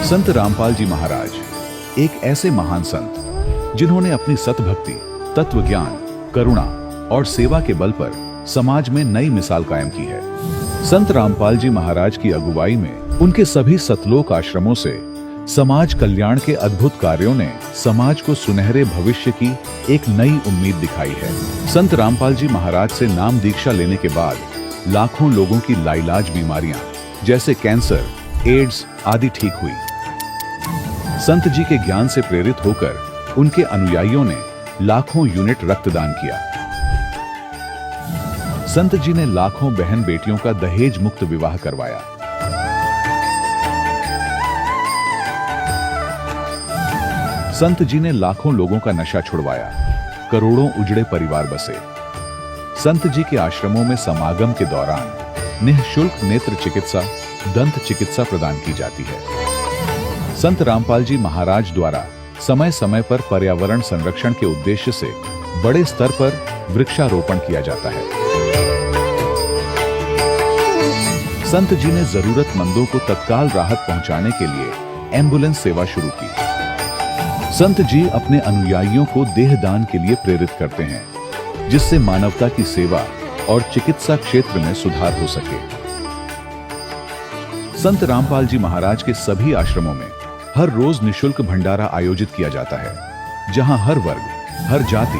संत रामपाल जी महाराज एक ऐसे महान संत जिन्होंने अपनी सतभक्ति, तत्व ज्ञान, करुणा और सेवा के बल पर समाज में नई मिसाल कायम की है। संत रामपाल जी महाराज की अगुवाई में उनके सभी सतलोक आश्रमों से समाज कल्याण के अद्भुत कार्यों ने समाज को सुनहरे भविष्य की एक नई उम्मीद दिखाई है। संत रामपाल जी महाराज से नाम दीक्षा लेने के बाद लाखों लोगों की लाइलाज बीमारियां जैसे कैंसर, एड्स आदि ठीक हुई। संत जी के ज्ञान से प्रेरित होकर उनके अनुयायियों ने लाखों यूनिट रक्तदान किया। संत जी ने लाखों बहन बेटियों का दहेज मुक्त विवाह करवाया। संत जी ने लाखों लोगों का नशा छुड़वाया, करोड़ों उजड़े परिवार बसे। संत जी के आश्रमों में समागम के दौरान निःशुल्क नेत्र चिकित्सा, दंत चिकित्सा प्रदान की जाती है। संत रामपाल जी महाराज द्वारा समय समय पर पर्यावरण संरक्षण के उद्देश्य से बड़े स्तर पर वृक्षारोपण किया जाता है। संत जी ने जरूरतमंदों को तत्काल राहत पहुंचाने के लिए एम्बुलेंस सेवा शुरू की। संत जी अपने अनुयायियों को देहदान के लिए प्रेरित करते हैं, जिससे मानवता की सेवा और चिकित्सा क्षेत्र में सुधार हो सके। संत रामपाल जी महाराज के सभी आश्रमों में हर रोज निःशुल्क भंडारा आयोजित किया जाता है, जहां हर वर्ग, हर जाति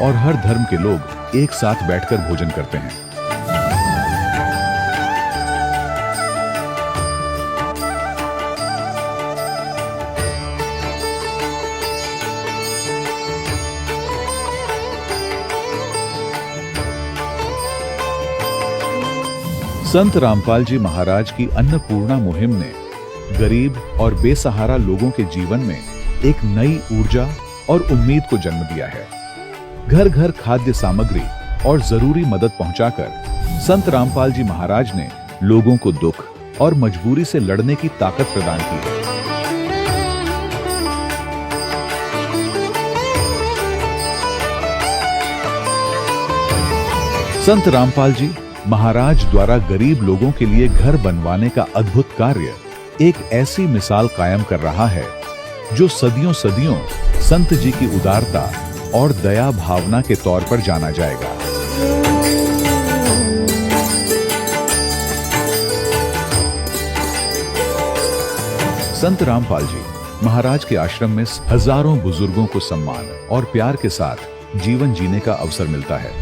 और हर धर्म के लोग एक साथ बैठकर भोजन करते हैं। संत रामपाल जी महाराज की अन्नपूर्णा मुहिम ने गरीब और बेसहारा लोगों के जीवन में एक नई ऊर्जा और उम्मीद को जन्म दिया है। घर घर खाद्य सामग्री और जरूरी मदद पहुंचाकर संत रामपाल जी महाराज ने लोगों को दुख और मजबूरी से लड़ने की ताकत प्रदान की है। संत रामपाल जी महाराज द्वारा गरीब लोगों के लिए घर बनवाने का अद्भुत कार्य एक ऐसी मिसाल कायम कर रहा है जो सदियों सदियों संत जी की उदारता और दया भावना के तौर पर जाना जाएगा। संत रामपाल जी महाराज के आश्रम में हजारों बुजुर्गों को सम्मान और प्यार के साथ जीवन जीने का अवसर मिलता है।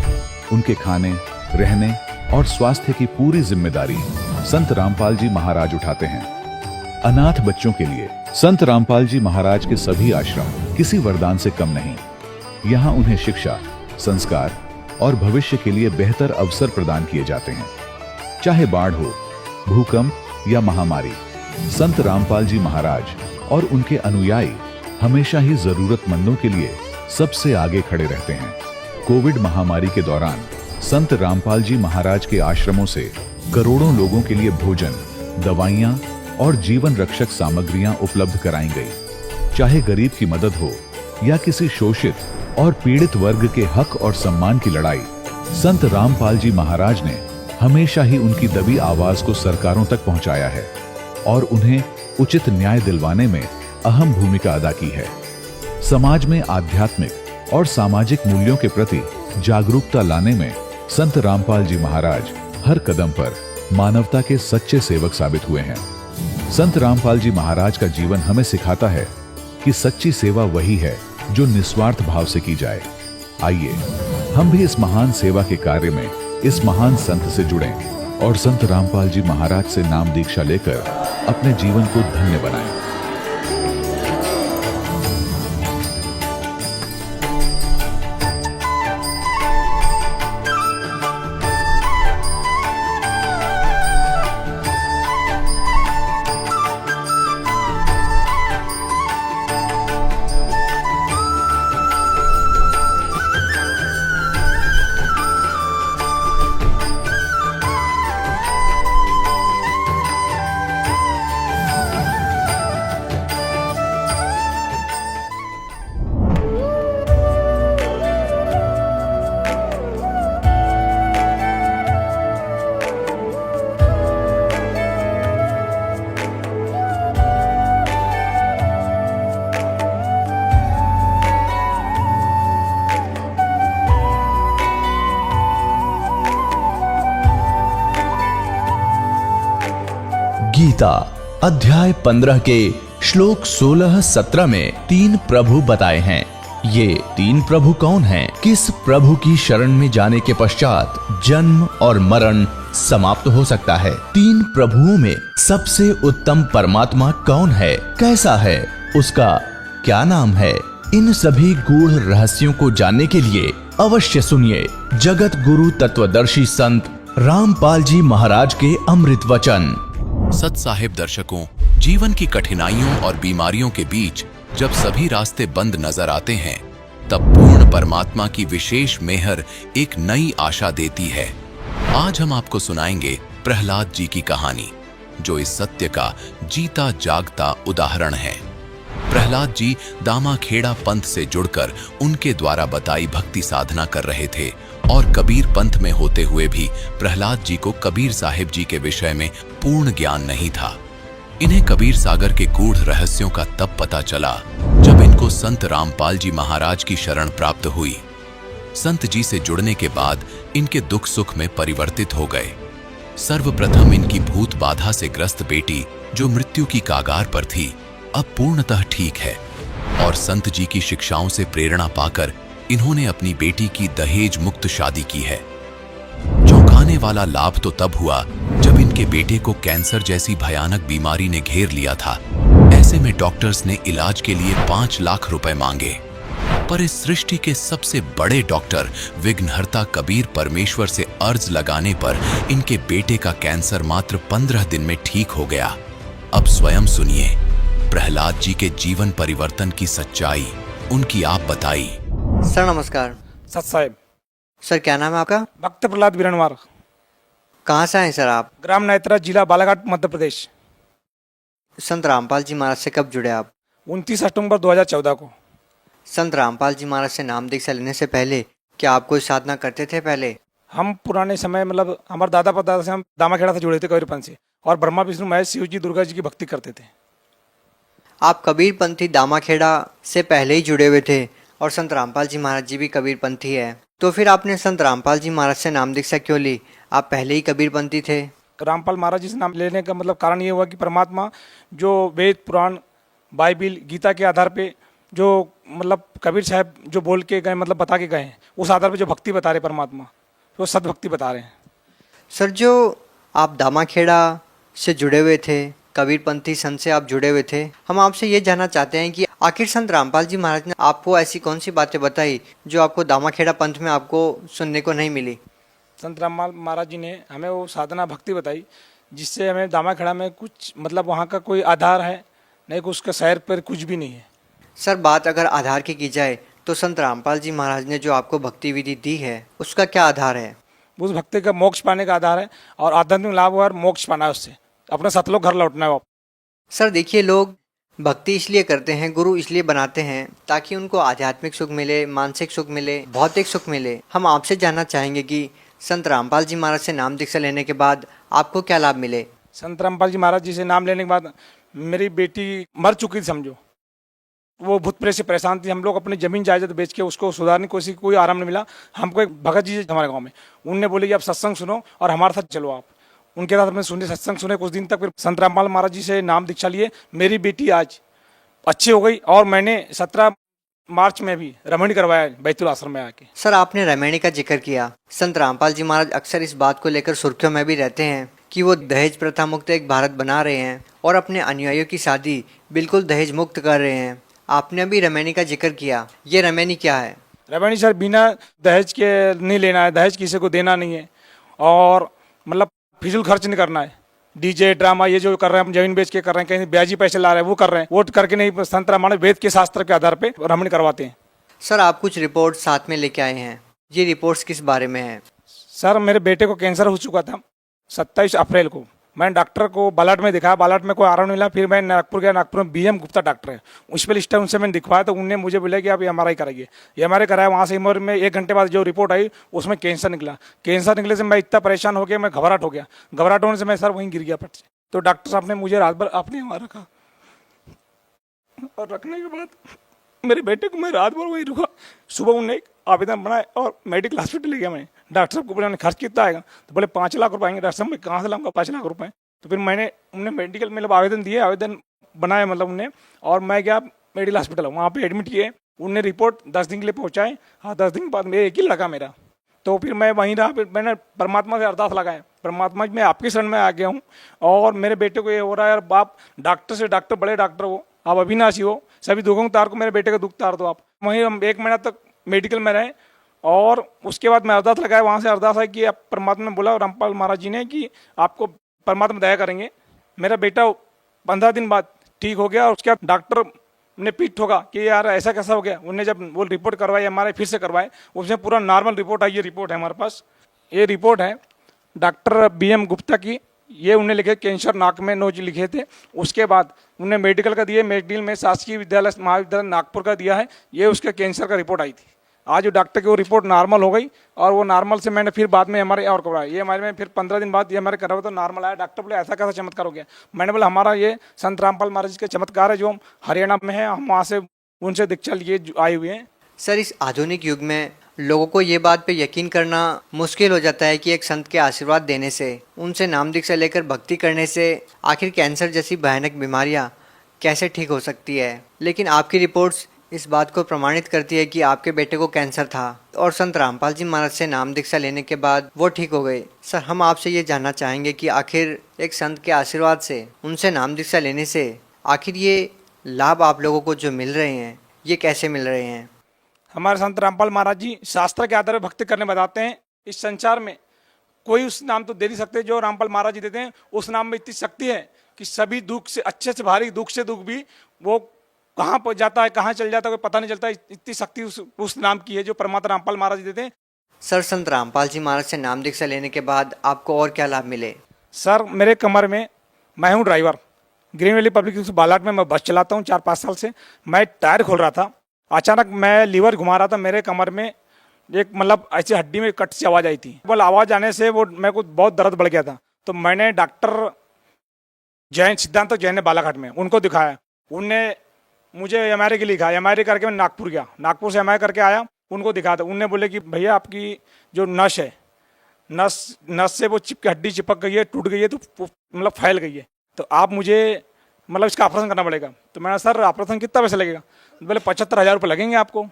उनके खाने, रहने और स्वास्थ्य की पूरी जिम्मेदारी संत रामपाल जी महाराज उठाते हैं। अनाथ बच्चों के लिए संत रामपाल जी महाराज के सभी आश्रम किसी वरदान से कम नहीं। यहाँ उन्हें शिक्षा, संस्कार और भविष्य के लिए बेहतर अवसर प्रदान किए जाते हैं। चाहे बाढ़ हो, भूकंप या महामारी, संत रामपाल जी महाराज और उनके अनुयायी हमेशा ही जरूरतमंदों के लिए सबसे आगे खड़े रहते हैं। कोविड महामारी के दौरान संत रामपाल जी महाराज के आश्रमों से करोड़ों लोगों के लिए भोजन, दवाइयां और जीवन रक्षक सामग्रियां उपलब्ध कराई गई। चाहे गरीब की मदद हो या किसी शोषित और पीड़ित वर्ग के हक और सम्मान की लड़ाई, संत रामपाल जी महाराज ने हमेशा ही उनकी दबी आवाज को सरकारों तक पहुंचाया है और उन्हें उचित न्याय दिलवाने में अहम भूमिका अदा की है। समाज में आध्यात्मिक और सामाजिक मूल्यों के प्रति जागरूकता लाने में संत रामपाल जी महाराज हर कदम पर मानवता के सच्चे सेवक साबित हुए हैं। संत रामपाल जी महाराज का जीवन हमें सिखाता है कि सच्ची सेवा वही है जो निस्वार्थ भाव से की जाए। आइए हम भी इस महान सेवा के कार्य में इस महान संत से जुड़ें और संत रामपाल जी महाराज से नाम दीक्षा लेकर अपने जीवन को धन्य बनाएं। गीता अध्याय 15 के श्लोक 16-17 में 3 प्रभु बताए हैं। ये 3 प्रभु कौन हैं? किस प्रभु की शरण में जाने के पश्चात जन्म और मरण समाप्त हो सकता है? 3 प्रभुओं में सबसे उत्तम परमात्मा कौन है? कैसा है? उसका क्या नाम है? इन सभी गूढ़ रहस्यों को जानने के लिए अवश्य सुनिए जगत गुरु तत्वदर्शी संत रामपाल जी महाराज के अमृत वचन। सत साहिब दर्शकों, जीवन की कठिनाइयों और बीमारियों के बीच जब सभी रास्ते बंद नजर आते हैं, तब पूर्ण परमात्मा की विशेष मेहर एक नई आशा देती है। आज हम आपको सुनाएंगे प्रहलाद जी की कहानी, जो इस सत्य का जीता जागता उदाहरण है। प्रहलाद जी दामाखेड़ा पंथ से जुड़कर उनके द्वारा बताई भक्ति साधना कर रहे थे और कबीर पंथ में होते हुए भी प्रहलाद जी को कबीर साहिब जी के विषय में पूर्ण ज्ञान नहीं था। इन्हें कबीर सागर के गूढ़ रहस्यों का तब पता चला जब इनको संत रामपाल जी महाराज की शरण प्राप्त हुई। संत जी से जुड़ने के बाद इनके दुख सुख में परिवर्तित हो गए। सर्वप्रथम इनकी भूत बाधा से ग्रस्त बेटी, जो मृत्यु की कागार पर थी, अब पूर्णतः ठीक है और संत जी की शिक्षाओं से प्रेरणा पाकर इन्होंने अपनी बेटी की दहेज मुक्त शादी की है। चौंकाने वाला लाभ तो तब हुआ जब इनके बेटे को कैंसर जैसी भयानक बीमारी ने घेर लिया था। ऐसे में डॉक्टर्स ने इलाज के लिए 5 लाख रुपए मांगे, पर इस सृष्टि के सबसे बड़े डॉक्टर विघ्नहर्ता कबीर परमेश्वर से अर्ज लगाने पर इनके बेटे का कैंसर मात्र 15 दिन में ठीक हो गया। अब स्वयं सुनिए प्रहलाद जी के जीवन परिवर्तन की सच्चाई, उनकी आप बताई। सर नमस्कार। सत साहिब। सर क्या नाम है आपका? भक्त प्रहलाद बिरणवार। कहाँ से आए सर आप? ग्राम नैत्रा, जिला बालाघाट, मध्य प्रदेश। संत रामपाल जी महाराज से कब जुड़े आप? 29 अक्टूबर 2014 को। संत रामपाल जी महाराज से नाम दीक्षा लेने से पहले क्या आप कोई साधना करते थे पहले? हम पुराने समय मतलब हमारे दादा परदादा से हम दामाखेड़ा से जुड़े थे कबीरपंथ से, और ब्रह्मा विष्णु महेश शिव जी दुर्गा जी की भक्ति करते थे। आप कबीरपंथी दामाखेड़ा से पहले ही जुड़े हुए थे और संत रामपाल जी महाराज जी भी कबीरपंथी है, तो फिर आपने संत रामपाल जी महाराज से नाम दीक्षा क्यों ली? आप पहले ही कबीरपंथी थे। रामपाल महाराज जी से नाम लेने का मतलब कारण ये हुआ कि परमात्मा जो वेद पुराण बाइबिल गीता के आधार पे जो मतलब कबीर साहब जो बोल के गए, मतलब बता के गए हैं, उस आधार पे जो भक्ति बता रहे परमात्मा, वो सदभक्ति बता रहे हैं। सर जो आप दामाखेड़ा से जुड़े हुए थे, कबीरपंथी संत से आप जुड़े हुए थे, हम आपसे ये जानना चाहते हैं कि आखिर संत रामपाल जी महाराज ने आपको ऐसी कौन सी बातें बताई जो आपको दामाखेड़ा पंथ में आपको सुनने को नहीं मिली? संत रामपाल महाराज जी ने हमें वो साधना भक्ति बताई जिससे हमें दामाखेड़ा में कुछ मतलब वहाँ का कोई आधार है नहीं, उसका शहर पर कुछ भी नहीं है। सर बात अगर आधार की जाए तो संत रामपाल जी महाराज ने जो आपको भक्ति विधि दी है उसका क्या आधार है? उस भक्ति का मोक्ष पाने का आधार है और आध्यात्मिक लाभ और मोक्ष पाना है, उससे अपना सतलोक घर लौटना है वो। सर देखिए, लोग भक्ति इसलिए करते हैं, गुरु इसलिए बनाते हैं ताकि उनको आध्यात्मिक सुख मिले, मानसिक सुख मिले, भौतिक सुख मिले। हम आपसे जानना चाहेंगे कि संत रामपाल जी महाराज से नाम दीक्षा लेने के बाद आपको क्या लाभ मिले? संत रामपाल जी महाराज जी से नाम लेने के बाद मेरी बेटी मर चुकी थी, समझो वो भूत प्रेत से परेशान थी। हम लोग अपनी जमीन जायदाद बेच के उसको सुधारने की कोशिश, कोई आराम नहीं मिला। हमको एक भगत जी हमारे गाँव में, उनने बोले कि आप सत्संग सुनो और हमारे साथ चलो आप। उनके साथ हमने सुने, सत्संग सुने कुछ दिन तक, फिर संत रामपाल महाराज जी से नाम दीक्षा लिए। मेरी बेटी आज अच्छी हो गई और मैंने 17 मार्च में भी रमणी करवाया बैतुल आश्रम में आके। सर आपने रमणी का जिक्र किया। संत रामपाल जी महाराज अक्सर इस बात को लेकर सुर्खियों में भी रहते हैं कि वो दहेज प्रथा मुक्त एक भारत बना रहे हैं और अपने अनुयायियों की शादी बिल्कुल दहेज मुक्त कर रहे हैं। आपने अभी रमणी का जिक्र किया, ये रमणी क्या है? रमणी सर बिना दहेज के नहीं लेना है, दहेज किसी को देना नहीं है और मतलब फिजूल खर्च नहीं करना है। डीजे ड्रामा ये जो कर रहे हैं, हम जमीन बेच के कर रहे हैं, कहीं ब्याजी पैसे ला रहे हैं, वो कर रहे हैं, वोट करके नहीं। संत रामायण वेद के शास्त्र के आधार पे रमणी करवाते हैं। सर आप कुछ रिपोर्ट साथ में लेके आए हैं, ये रिपोर्ट्स किस बारे में है? सर मेरे बेटे को कैंसर हो चुका था 27 अप्रैल को। मैंने डॉक्टर को बालाट में दिखाया, बालाट में कोई आराम नहीं मिला। फिर मैं नागपुर गया, नागपुर में BM गुप्ता डॉक्टर है, स्पेशलिस्ट है, उनसे मैंने दिखवाया तो उन्होंने मुझे बोला कि आप MRI कराइए। MRI कराया, वहाँ से MRI में 1 घंटे बाद जो रिपोर्ट आई उसमें कैंसर निकला। कैंसर निकले से मैं इतना परेशान हो गया, मैं घबराहट हो गया। घबराहट होने से मैं सर वहीं गिर गया पट से। तो डॉक्टर साहब ने मुझे रात भर अपने वहाँ रखा और रखने के बाद मेरे बेटे को मैं रात भर वहीं रुका। सुबह उन्होंने एक आवेदन बनाया और मेडिकल हॉस्पिटल ले गया। मैं डॉक्टर साहब को बोला खर्च कितना आएगा, तो बोले 5 लाख रुपए आएंगे। डॉक्टर साहब मैं कहाँ से लाऊंगा 5 लाख रुपए? तो फिर मैंने उन्हें मेडिकल मतलब आवेदन दिए, आवेदन बनाया मतलब उन्हें, और मैं गया मेडिकल हॉस्पिटल, वहाँ पे एडमिट किए। उनने रिपोर्ट 10 दिन के लिए पहुँचाए। हाँ, 10 दिन के बाद मेरे एक ही लगा मेरा, तो फिर मैं वहीं रहा। फिर मैंने परमात्मा से अरदास लगाया, परमात्मा जी मैं आपकी शरण में आ गया हूँ, और मेरे बेटे को ये हो रहा है, यार आप डॉक्टर से डॉक्टर, बड़े डॉक्टर हो, आप अविनाशी हो, सभी दुखों को तार को मेरे बेटे का दुख तार दो आप। वहीं हम 1 महीना तक मेडिकल में रहे, और उसके बाद मैं अरदास लगाया। वहाँ से अरदास है कि आप परमात्मा ने बोला रामपाल महाराज जी ने कि आपको परमात्मा दया करेंगे। मेरा बेटा 15 दिन बाद ठीक हो गया, और उसके बाद डॉक्टर ने पीठ ठोका कि यार ऐसा कैसा हो गया। उन्हें जब वो रिपोर्ट करवाई, हमारे फिर से करवाए, उसमें पूरा नॉर्मल रिपोर्ट आई। ये रिपोर्ट है हमारे पास, ये रिपोर्ट है डॉक्टर BM गुप्ता की। ये उन्हें लिखे कैंसर नाक में नोज लिखे थे। उसके बाद उन्हें मेडिकल का दिए, मेडिकल में शासकीय विद्यालय महाविद्यालय नागपुर का दिया है। ये उसके कैंसर का रिपोर्ट आई थी। आज डॉक्टर की वो रिपोर्ट नॉर्मल हो गई, और वो नॉर्मल से मैंने फिर बाद में हमारे और करवाया। ये हमारे में फिर 15 दिन बाद ये हमारे करवा तो नॉर्मल आया। डॉक्टर बोले ऐसा कैसा चमत्कार हो गया। मैंने बोला हमारा ये संत रामपाल महाराज जी का चमत्कार है, जो हम हरियाणा में है, हम वहाँ से उनसे दीक्षा लिए आए हुए हैं। सर, इस आधुनिक युग में लोगों को ये बात पे यकीन करना मुश्किल हो जाता है कि एक संत के आशीर्वाद देने से, उनसे नाम दीक्षा लेकर भक्ति करने से आखिर कैंसर जैसी भयानक बीमारियां कैसे ठीक हो सकती है। लेकिन आपकी रिपोर्ट्स इस बात को प्रमाणित करती है कि आपके बेटे को कैंसर था, और संत रामपाल जी महाराज से नाम दीक्षा लेने के बाद वो ठीक हो गए। सर, हम आपसे ये जानना चाहेंगे कि आखिर एक संत के आशीर्वाद से, उनसे नाम दीक्षा लेने से आखिर ये लाभ आप लोगों को जो मिल रहे हैं, ये कैसे मिल रहे हैं। हमारे संत रामपाल महाराज जी शास्त्र के आधार पर भक्ति करने बताते हैं। इस संसार में कोई उस नाम तो दे नहीं सकते जो रामपाल महाराज जी देते हैं। उस नाम में इतनी शक्ति है कि सभी दुख से, अच्छे से भारी दुख से दुख भी, वो कहाँ पहुँच जाता है, कहाँ चल जाता है, कोई पता नहीं चलता। इतनी शक्ति उस नाम की है जो परमात्मा रामपाल महाराज जी देते हैं। सर, संत रामपाल जी महाराज से नाम दीक्षा लेने के बाद आपको और क्या लाभ मिले। सर, मेरे कमर में, मैं हूँ driver, green valley public school Balat में मैं बस चलाता हूँ 4-5 साल से। मैं टायर खोल रहा था, अचानक मैं लीवर घुमा रहा था, मेरे कमर में एक मतलब ऐसी हड्डी में कट सी आवाज़ आई थी। बोल आवाज़ आने से वो मेरे को बहुत दर्द बढ़ गया था। तो मैंने डॉक्टर जैन, सिद्धांत जैन ने बालाघाट में, उनको दिखाया। उनने मुझे MRI के लिखा, MRI करके मैं नागपुर गया, नागपुर से MRI करके आया, उनको दिखाया। था उनने बोले कि भैया आपकी जो नस है, नस से वो हड्डी चिपक गई है, टूट गई है, तो मतलब फैल गई है, तो आप मुझे मतलब इसका ऑपरेशन करना पड़ेगा। तो मैंने सर ऑपरेशन कितना पैसा लगेगा। बोले 75,000 रुपये लगेंगे आपको।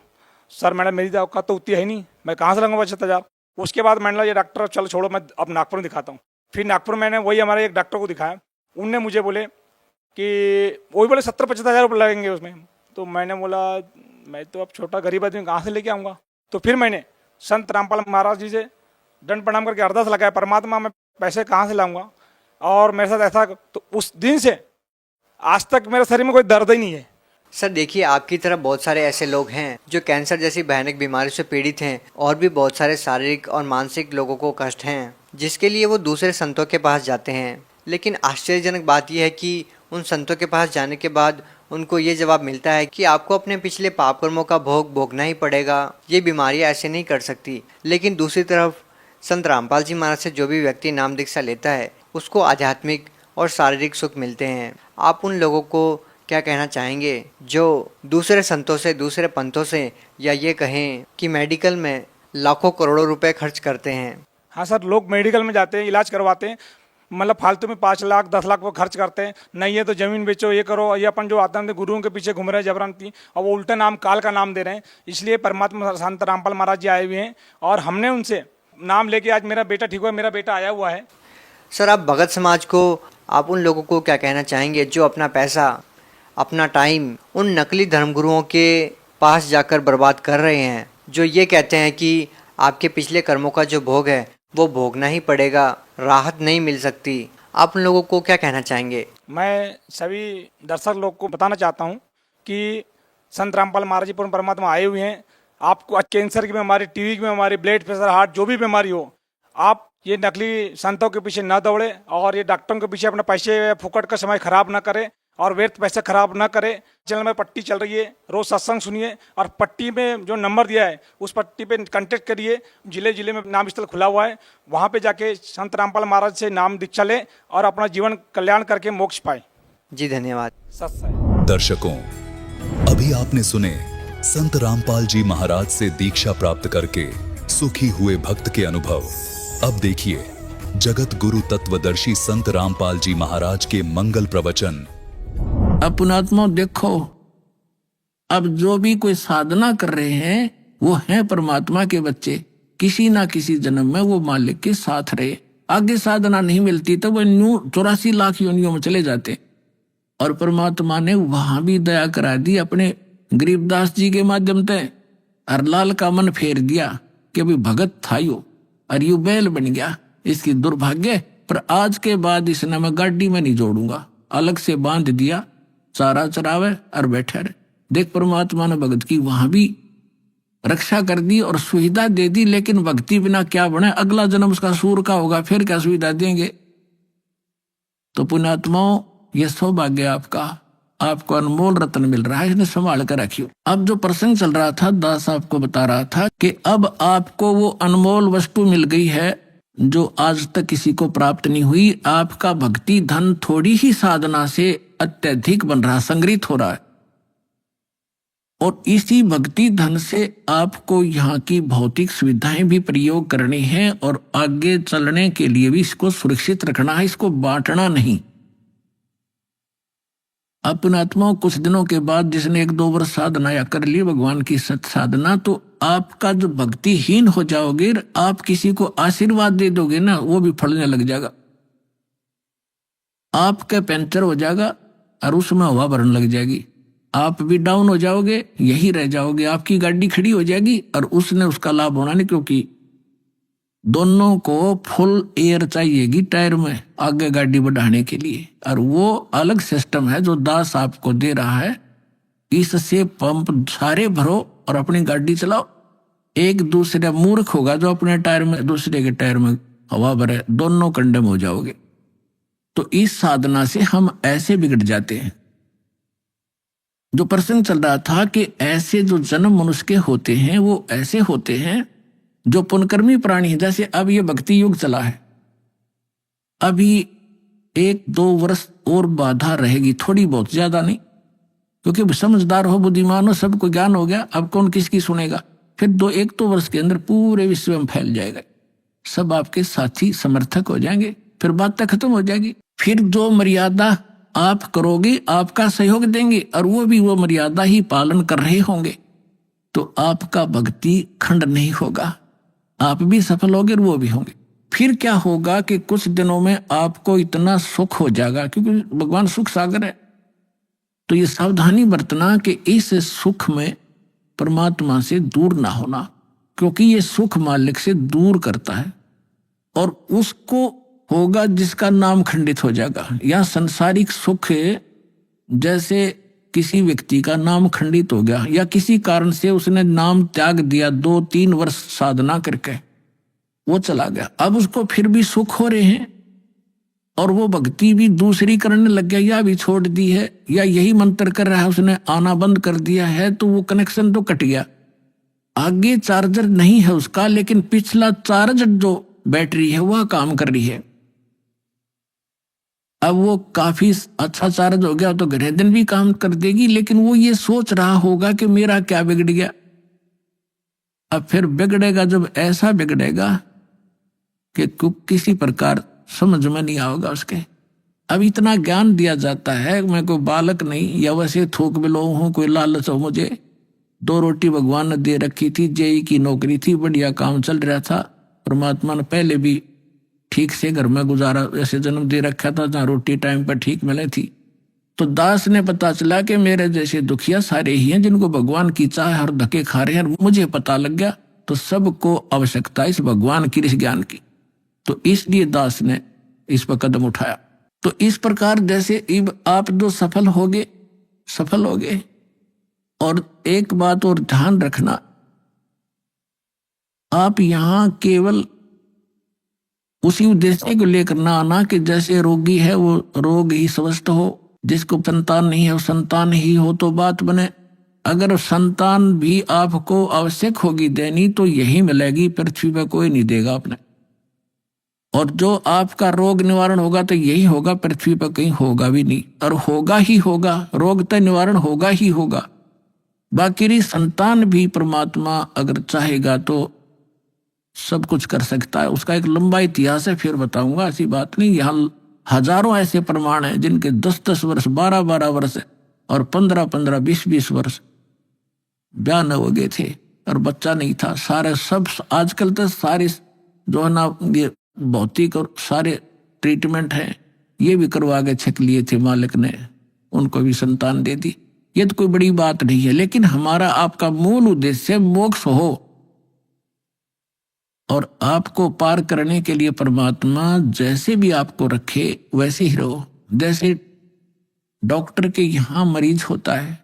सर मैंने मेरी औकात तो उतनी है नहीं, मैं कहाँ से लूँगा 75,000। उसके बाद मैंने ये डॉक्टर चलो छोड़ो, मैं अब नागपुर में दिखाता हूँ। फिर नागपुर मैंने वही हमारे एक डॉक्टर को दिखाया। उनने मुझे बोले कि वही बोले 70-75,000 रुपये लगेंगे उसमें। तो मैंने बोला मैं तो अब छोटा गरीब आदमी कहाँ से लेके आऊँगा। तो फिर मैंने संत रामपाल महाराज जी से दंड प्रणाम करके अरदास लगाया, परमात्मा मैं पैसे कहाँ से लाऊंगा, और मेरे साथ ऐसा। तो उस दिन से आज तक मेरे शरीर में कोई दर्द ही नहीं है। सर देखिए, आपकी तरह बहुत सारे ऐसे लोग हैं जो कैंसर जैसी भयानक बीमारी से पीड़ित हैं, और भी बहुत सारे शारीरिक और मानसिक लोगों को कष्ट हैं, जिसके लिए वो दूसरे संतों के पास जाते हैं। लेकिन आश्चर्यजनक बात यह है कि उन संतों के पास जाने के बाद उनको ये जवाब मिलता है कि आपको अपने पिछले पाप कर्मों का भोग भोगना ही पड़ेगा, ये बीमारियाँ ऐसे नहीं कर सकती। लेकिन दूसरी तरफ संत रामपाल जी महाराज से जो भी व्यक्ति नाम दीक्षा लेता है, उसको आध्यात्मिक और शारीरिक सुख मिलते हैं। आप उन लोगों को क्या कहना चाहेंगे जो दूसरे संतों से, दूसरे पंथों से, या ये कहें कि मेडिकल में लाखों करोड़ों रुपए खर्च करते हैं। हाँ सर, लोग मेडिकल में जाते हैं, इलाज करवाते हैं, मतलब फालतू में 5 लाख 10 लाख वो खर्च करते हैं। नहीं है तो जमीन बेचो, ये करो। ये अपन जो आतंक गुरुओं के पीछे घूम रहे हैं जबरदस्ती, और वो उल्टा नाम काल का नाम दे रहे हैं। इसलिए परमात्मा संत रामपाल महाराज जी आए हुए हैं, और हमने उनसे नाम लेके आज मेरा बेटा ठीक हुआ, मेरा बेटा आया हुआ है। सर, आप भगत समाज को, आप उन लोगों को क्या कहना चाहेंगे जो अपना पैसा, अपना टाइम उन नकली धर्मगुरुओं के पास जाकर बर्बाद कर रहे हैं, जो ये कहते हैं कि आपके पिछले कर्मों का जो भोग है वो भोगना ही पड़ेगा, राहत नहीं मिल सकती। आप उन लोगों को क्या कहना चाहेंगे। मैं सभी दर्शक लोग को बताना चाहता हूँ कि संत रामपाल महाराज जी पूर्ण परमात्मा आए हुए हैं। आपको कैंसर की बीमारी, टीबी की बीमारी, ब्लड प्रेशर, हार्ट, जो भी बीमारी हो, आप ये नकली संतों के पीछे न दौड़े, और ये डॉक्टरों के पीछे अपना पैसे फुकट का समय खराब ना करें, और व्यर्थ पैसे खराब ना करें। चैनल में पट्टी चल रही है, रोज सत्संग सुनिए, और पट्टी में जो नंबर दिया है उस पट्टी पे कांटेक्ट करिए। जिले जिले में नाम स्थल खुला हुआ है, वहाँ पे जाके संत रामपाल महाराज से नाम दीक्षा ले और अपना जीवन कल्याण करके मोक्ष पाए। जी धन्यवाद। सत्संग। दर्शकों, अभी आपने सुने संत रामपाल जी महाराज से दीक्षा प्राप्त करके सुखी हुए भक्त के अनुभव। अब देखिए जगत गुरु तत्वदर्शी संत रामपाल जी महाराज के मंगल प्रवचन। अपनात्मा देखो, अब जो भी कोई साधना कर रहे हैं वो हैं परमात्मा के बच्चे। किसी ना किसी जन्म में वो मालिक के साथ रहे। आगे साधना नहीं मिलती तो वो 84 लाख योनियों में चले जाते। और परमात्मा ने वहां भी दया करा दी अपने गरीबदास जी के माध्यम से। हरलाल का मन फेर दिया कि अभी भगत था यो, और यू बैल बन गया, इसकी दुर्भाग्य। पर आज के बाद इसने मैं गाड़ी में नहीं जोड़ूंगा, अलग से बांध दिया, चारा चरावे और बैठे रहे। देख परमात्मा ने भगत की वहां भी रक्षा कर दी और सुविधा दे दी। लेकिन भक्ति बिना क्या बने, अगला जन्म उसका सूर का होगा, फिर क्या सुविधा देंगे। तो पुण्यात्माओं, ये सौभाग्य आपका, आपको अनमोल रत्न मिल रहा है, इसने संभाल कर रखियो। अब जो प्रसंग चल रहा था, दास आपको बता रहा था कि अब आपको वो अनमोल वस्तु मिल गई है जो आज तक किसी को प्राप्त नहीं हुई। आपका भक्ति धन थोड़ी ही साधना से अत्यधिक बन रहा, संग्रहित हो रहा है। और इसी भक्ति धन से आपको यहाँ की भौतिक सुविधाएं भी प्रयोग करनी है और आगे चलने के लिए भी इसको सुरक्षित रखना है, इसको बांटना नहीं। अपने आत्माओं, कुछ दिनों के बाद जिसने 1-2 वर्ष साधना या कर ली भगवान की सत साधना, तो आपका जो भक्तिहीन हो जाओगे, आप किसी को आशीर्वाद दे दोगे ना, वो भी फलने लग जाएगा। आपका पंचर हो जाएगा और उसमें हवा भरने लग जाएगी। आप भी डाउन हो जाओगे, यही रह जाओगे। आपकी गाड़ी खड़ी हो जाएगी और उसने उसका लाभ होना नहीं, क्योंकि दोनों को फुल एयर चाहिएगी टायर में आगे गाड़ी बढ़ाने के लिए। और वो अलग सिस्टम है जो दास आपको दे रहा है। इससे पंप सारे भरो और अपनी गाड़ी चलाओ। एक दूसरे मूर्ख होगा जो अपने टायर में दूसरे के टायर में हवा भरे, दोनों कंडम हो जाओगे। तो इस साधना से हम ऐसे बिगड़ जाते हैं। जो प्रसंग चल रहा था कि ऐसे जो जन्म मनुष्य के होते हैं वो ऐसे होते हैं जो पुनकर्मी प्राणी है। जैसे अब ये भक्ति युग चला है, अभी 1-2 वर्ष और बाधा रहेगी, थोड़ी बहुत, ज्यादा नहीं, क्योंकि समझदार हो, बुद्धिमान हो, सबको ज्ञान हो गया। अब कौन किसकी सुनेगा। फिर 1-2 वर्ष के अंदर पूरे विश्व में फैल जाएगा, सब आपके साथी समर्थक हो जाएंगे, फिर बात खत्म हो जाएगी। फिर जो मर्यादा आप करोगे आपका सहयोग देंगे और वो भी वो मर्यादा ही पालन कर रहे होंगे, तो आपका भक्ति खंड नहीं होगा, आप भी सफल होंगे और वो भी होंगे। फिर क्या होगा कि कुछ दिनों में आपको इतना सुख हो जाएगा, क्योंकि भगवान सुख सागर है। तो ये सावधानी बरतना कि इस सुख में परमात्मा से दूर ना होना, क्योंकि ये सुख मालिक से दूर करता है। और उसको होगा जिसका नाम खंडित हो जाएगा। या सांसारिक सुख, जैसे किसी व्यक्ति का नाम खंडित हो गया या किसी कारण से उसने नाम त्याग दिया, 2-3 वर्ष साधना करके वो चला गया, अब उसको फिर भी सुख हो रहे हैं और वो भक्ति भी दूसरी करने लग गया, या भी छोड़ दी है, या यही मंत्र कर रहा है, उसने आना बंद कर दिया है, तो वो कनेक्शन तो कट गया। आगे चार्जर नहीं है उसका, लेकिन पिछला चार्ज जो बैटरी है वह काम कर रही है। अब वो काफी अच्छा चार्ज हो गया तो घरे दिन भी काम कर देगी, लेकिन वो ये सोच रहा होगा कि मेरा क्या बिगड़ गया। अब फिर बिगड़ेगा, जब ऐसा बिगड़ेगा कि किसी प्रकार समझ में नहीं आएगा उसके। अब इतना ज्ञान दिया जाता है, मैं कोई बालक नहीं या वैसे थोक बिलो हूँ, कोई लालच हो मुझे। 2 रोटी भगवान ने दे रखी थी, जेई की नौकरी थी, बढ़िया काम चल रहा था। परमात्मा ने पहले भी ठीक से घर में गुजारा ऐसे जन्म दे रखा था जहाँ रोटी टाइम पर ठीक मिले थी। तो दास ने पता चला कि मेरे जैसे दुखिया सारे ही हैं जिनको भगवान की चाह और धक्के खा रहे हैं। मुझे पता लग गया, तो सबको आवश्यकता इस भगवान की, इस ज्ञान की। तो इसलिए दास ने इस पर कदम उठाया। तो इस प्रकार जैसे आप जो सफल होगे। और एक बात और ध्यान रखना, आप यहाँ केवल उसी उद्देश्य को लेकर ना आना कि जैसे रोगी है वो रोग ही स्वस्थ हो, जिसको संतान नहीं है वो संतान ही हो तो बात बने। अगर संतान भी आपको आवश्यक होगी देनी तो यही मिलेगी, पृथ्वी पर कोई नहीं देगा आपने। और जो आपका रोग निवारण होगा तो यही होगा, पृथ्वी पर कहीं होगा भी नहीं, और होगा ही होगा, रोग तो निवारण होगा ही होगा। बाकी संतान भी परमात्मा अगर चाहेगा तो सब कुछ कर सकता है। उसका एक लंबा इतिहास है, फिर बताऊंगा, ऐसी बात नहीं। यहाँ हजारों ऐसे प्रमाण हैं जिनके 10-10 वर्ष, 12-12 वर्ष और 15-15, 20-20 वर्ष ब्याह न हो गए थे और बच्चा नहीं था। सारे सब आजकल तो सारे जो है ना ये भौतिक और सारे ट्रीटमेंट हैं, ये भी करवा के छक लिए थे मालिक ने, उनको भी संतान दे दी। ये तो कोई बड़ी बात नहीं है, लेकिन हमारा आपका मूल उद्देश्य मोक्ष हो और आपको पार करने के लिए परमात्मा जैसे भी आपको रखे वैसे ही रहो। जैसे डॉक्टर के यहाँ मरीज होता है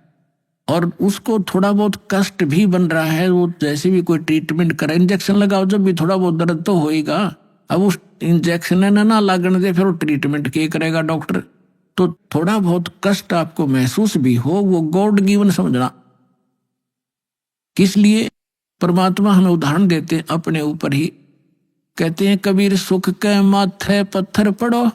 और उसको थोड़ा बहुत कष्ट भी बन रहा है, वो जैसे भी कोई ट्रीटमेंट करे, इंजेक्शन लगाओ, जब भी थोड़ा बहुत दर्द तो होएगा। अब उस इंजेक्शन ना लागने दे, फिर वो ट्रीटमेंट क्या करेगा डॉक्टर। तो थोड़ा बहुत कष्ट आपको महसूस भी हो, वो गॉड गिवन समझना। किस लिए परमात्मा हमें उदाहरण देते हैं अपने ऊपर ही। कहते हैं कबीर सुख के माथे पत्थर पड़ो,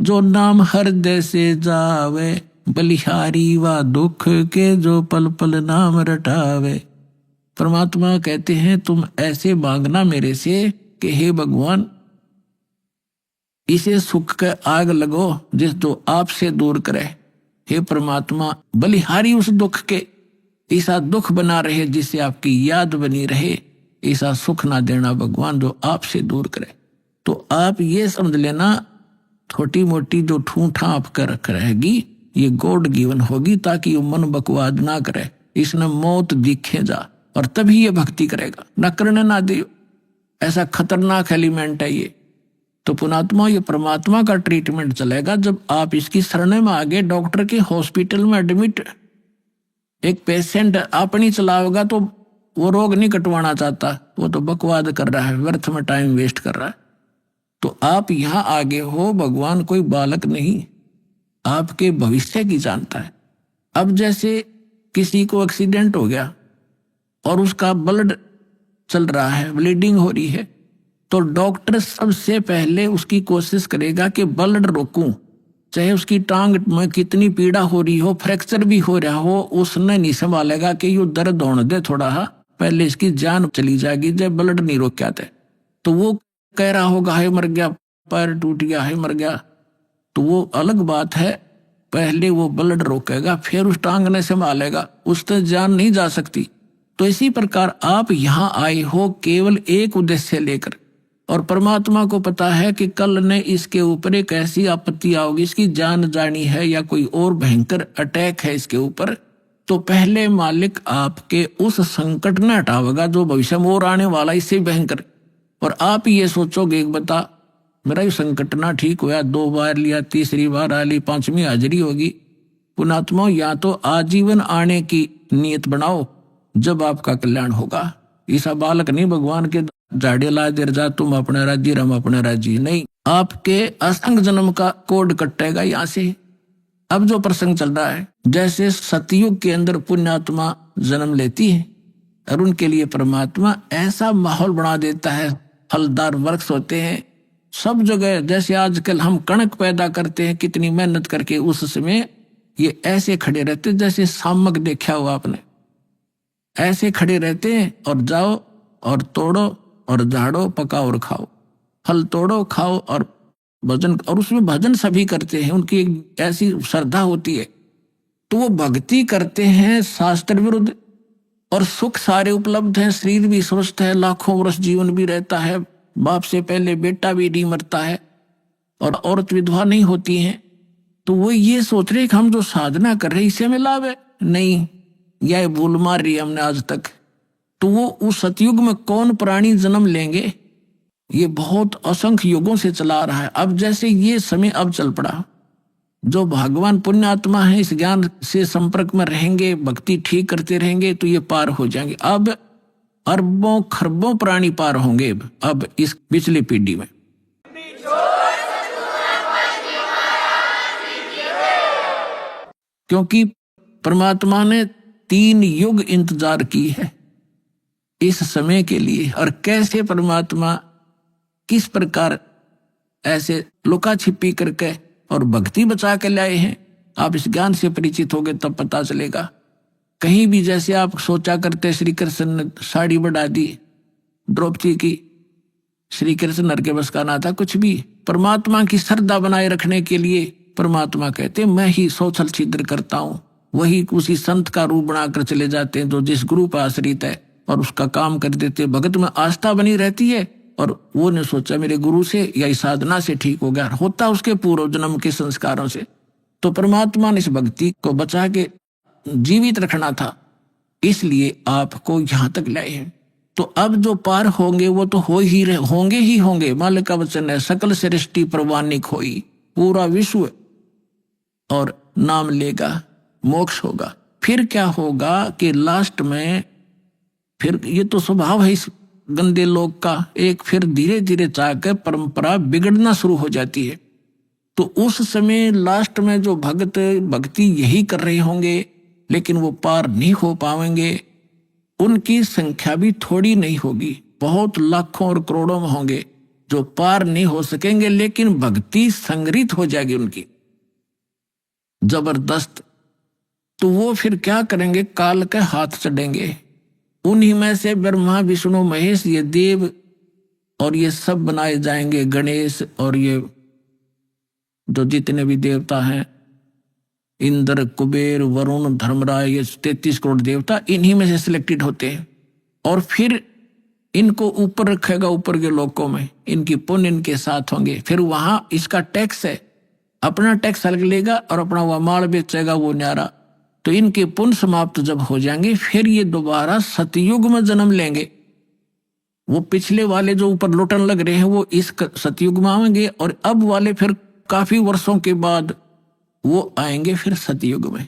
जो नाम हृदय से जावे, बलिहारी व दुख के जो पल पल नाम रटावे। परमात्मा कहते हैं तुम ऐसे मांगना मेरे से कि हे भगवान, इसे सुख के आग लगो जिस जो आपसे दूर करे। हे परमात्मा, बलिहारी उस दुख के, ऐसा दुख बना रहे जिससे आपकी याद बनी रहे, ऐसा सुख ना देना भगवान जो आपसे दूर करे। तो आप ये समझ लेना, छोटी मोटी जो ठूठा आपका रख रहेगी ये गॉड गिवन होगी, ताकि वो मन बकवाद ना करे, इसने मौत दिखे जा, और तभी ये भक्ति करेगा, न करने ना दियो। ऐसा खतरनाक एलिमेंट है ये। तो पुणात्मा, ये परमात्मा का ट्रीटमेंट चलेगा जब आप इसकी शरण में आगे। डॉक्टर के हॉस्पिटल में एडमिट एक पेशेंट अपनी चलावेगा तो वो रोग नहीं कटवाना चाहता, वो तो बकवाद कर रहा है, व्यर्थ में टाइम वेस्ट कर रहा है। तो आप यहाँ आगे हो, भगवान कोई बालक नहीं, आपके भविष्य की जानता है। अब जैसे किसी को एक्सीडेंट हो गया और उसका ब्लड चल रहा है, ब्लीडिंग हो रही है, तो डॉक्टर सबसे पहले उसकी कोशिश करेगा कि ब्लड रोकूं, चाहे उसकी टांग में कितनी पीड़ा हो रही हो, फ्रैक्चर भी हो रहा हो, उसने नहीं संभालेगा कि ये दर्द होने दे थोड़ा, पहले इसकी जान चली जाएगी जब ब्लड नहीं रोक आते। तो वो कह रहा होगा हाय मर गया, पैर टूट गया, हाय मर गया, तो वो अलग बात है। पहले वो ब्लड रोकेगा, फिर उस टांग ने संभालेगा, उससे जान नहीं जा सकती। तो इसी प्रकार आप यहाँ आए हो केवल एक उद्देश्य लेकर, और परमात्मा को पता है कि कल ने इसके ऊपर एक ऐसी आपत्ति आओगी, इसकी जान जानी है या कोई और भयंकर अटैक है इसके ऊपर, तो पहले मालिक आपके उस संकट ने हटावेगा जो भविष्य में और आने वाला इससे भयंकर। और आप ये सोचोगे, बता मेरा ये संकट ना ठीक हुआ, 2 बार लिया, तीसरी बार आ ली, 5वीं हाजिरी होगी। पुणात्मा, या तो आजीवन आने की नीयत बनाओ जब आपका कल्याण होगा। ऐसा बालक नहीं भगवान के झाड़े ला देर जा, तुम अपने राज्य हम अपने राज्य, नहीं, आपके असंग जन्म का कोड कटेगा यहाँ से। अब जो प्रसंग चल रहा है, जैसे सतयुग के अंदर पुण्यात्मा जन्म लेती है और उनके लिए परमात्मा ऐसा माहौल बना देता है, फलदार वृक्ष होते हैं सब जगह। जैसे आजकल हम कणक पैदा करते हैं कितनी मेहनत करके, उस समय ये ऐसे खड़े रहते जैसे सामक देखा हुआ आपने, ऐसे खड़े रहते हैं और जाओ और तोड़ो और झाड़ो, पकाओ और खाओ, फल तोड़ो खाओ और भजन, और उसमें भजन सभी करते हैं, उनकी एक ऐसी श्रद्धा होती है। तो वो भक्ति करते हैं शास्त्र विरुद्ध, और सुख सारे उपलब्ध हैं, शरीर भी स्वस्थ है, लाखों वर्ष जीवन भी रहता है, बाप से पहले बेटा भी नहीं मरता है, और औरत विधवा नहीं होती हैं। तो वो ये सोच रहे कि हम जो साधना कर रहे इससे हमें लाभ है, नहीं, यह भूल मार रही है हमने आज तक। तो वो उस सतयुग में कौन प्राणी जन्म लेंगे, ये बहुत असंख्य युगों से चला रहा है। अब जैसे ये समय अब चल पड़ा, जो भगवान पुण्यात्मा है इस ज्ञान से संपर्क में रहेंगे, भक्ति ठीक करते रहेंगे, तो ये पार हो जाएंगे। अब अरबों खरबों प्राणी पार होंगे अब इस पिछली पीढ़ी में। क्योंकि परमात्मा ने 3 युग इंतजार की है इस समय के लिए, और कैसे परमात्मा किस प्रकार ऐसे लुका छिपी करके और भक्ति बचा के लाए हैं। आप इस ज्ञान से परिचित होगे तब पता चलेगा। कहीं भी जैसे आप सोचा करते श्री कृष्ण ने साड़ी बढ़ा दी द्रौपदी की, श्री कृष्ण नर के बस का ना था कुछ भी। परमात्मा की श्रद्धा बनाए रखने के लिए परमात्मा कहते मैं ही सौछल छिद्र करता हूं। वही उसी संत का रूप बनाकर चले जाते हैं जो जिस गुरु पर आश्रित है और उसका काम कर देते। भगत में आस्था बनी रहती है और वो ने सोचा मेरे गुरु से या इस साधना से ठीक हो गया, होता उसके पूर्व जन्म के संस्कारों से। तो परमात्मा ने इस भक्ति को बचा के जीवित रखना था, इसलिए आपको यहां तक लाए हैं। तो अब जो पार होंगे वो तो होंगे ही होंगे। मालिक का वचन है सकल सृष्टि प्रवानिक होई, पूरा विश्व और नाम लेगा, मोक्ष होगा। फिर क्या होगा कि लास्ट में फिर ये तो स्वभाव है इस गंदे लोग का, एक फिर धीरे धीरे चाहकर परंपरा बिगड़ना शुरू हो जाती है। तो उस समय लास्ट में जो भक्त भक्ति यही कर रहे होंगे लेकिन वो पार नहीं हो पाएंगे, उनकी संख्या भी थोड़ी नहीं होगी, बहुत लाखों और करोड़ों में होंगे जो पार नहीं हो सकेंगे, लेकिन भक्ति संग्रहित हो जाएगी उनकी जबरदस्त। तो वो फिर क्या करेंगे, काल के हाथ चढ़ेंगे। उन्हीं में से ब्रह्मा विष्णु महेश ये देव और ये सब बनाए जाएंगे, गणेश और ये जो जितने भी देवता हैं, इंद्र कुबेर वरुण धर्मराज, ये 33 करोड़ देवता इन्हीं में से सिलेक्टेड होते हैं। और फिर इनको ऊपर रखेगा, ऊपर के लोकों में इनकी पुण्य इनके साथ होंगे। फिर वहां इसका टैक्स है, अपना टैक्स अलग लेगा और अपना वह माल बेचेगा वो न्यारा। तो इनके पुण्य समाप्त जब हो जाएंगे फिर ये दोबारा सतयुग में जन्म लेंगे। वो पिछले वाले जो ऊपर लुटन लग रहे हैं वो इस सतयुग में आएंगे और अब वाले फिर काफी वर्षों के बाद वो आएंगे फिर सतयुग में।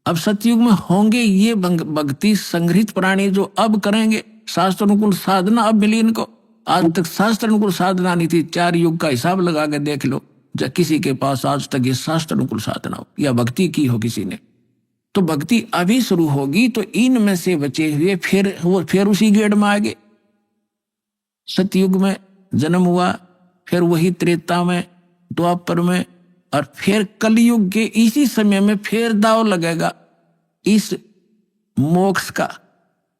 अब सतयुग में होंगे ये भक्ति संग्रहित प्राणी जो अब करेंगे शास्त्र अनुकूल साधना। अब मिली इनको, आज तक शास्त्र अनुकूल साधना नहीं थी। 4 युग का हिसाब लगा के देख लो, जब किसी के पास आज तक ये शास्त्र अनुकूल साधना हो या भक्ति की हो किसी ने, तो भक्ति अभी शुरू होगी। तो इनमें से बचे हुए फिर उसी गेड़ में आगे सतयुग में जन्म हुआ, फिर वही त्रेता में, द्वापर में, और फिर कलयुग के इसी समय में फिर दाव लगेगा इस मोक्ष का।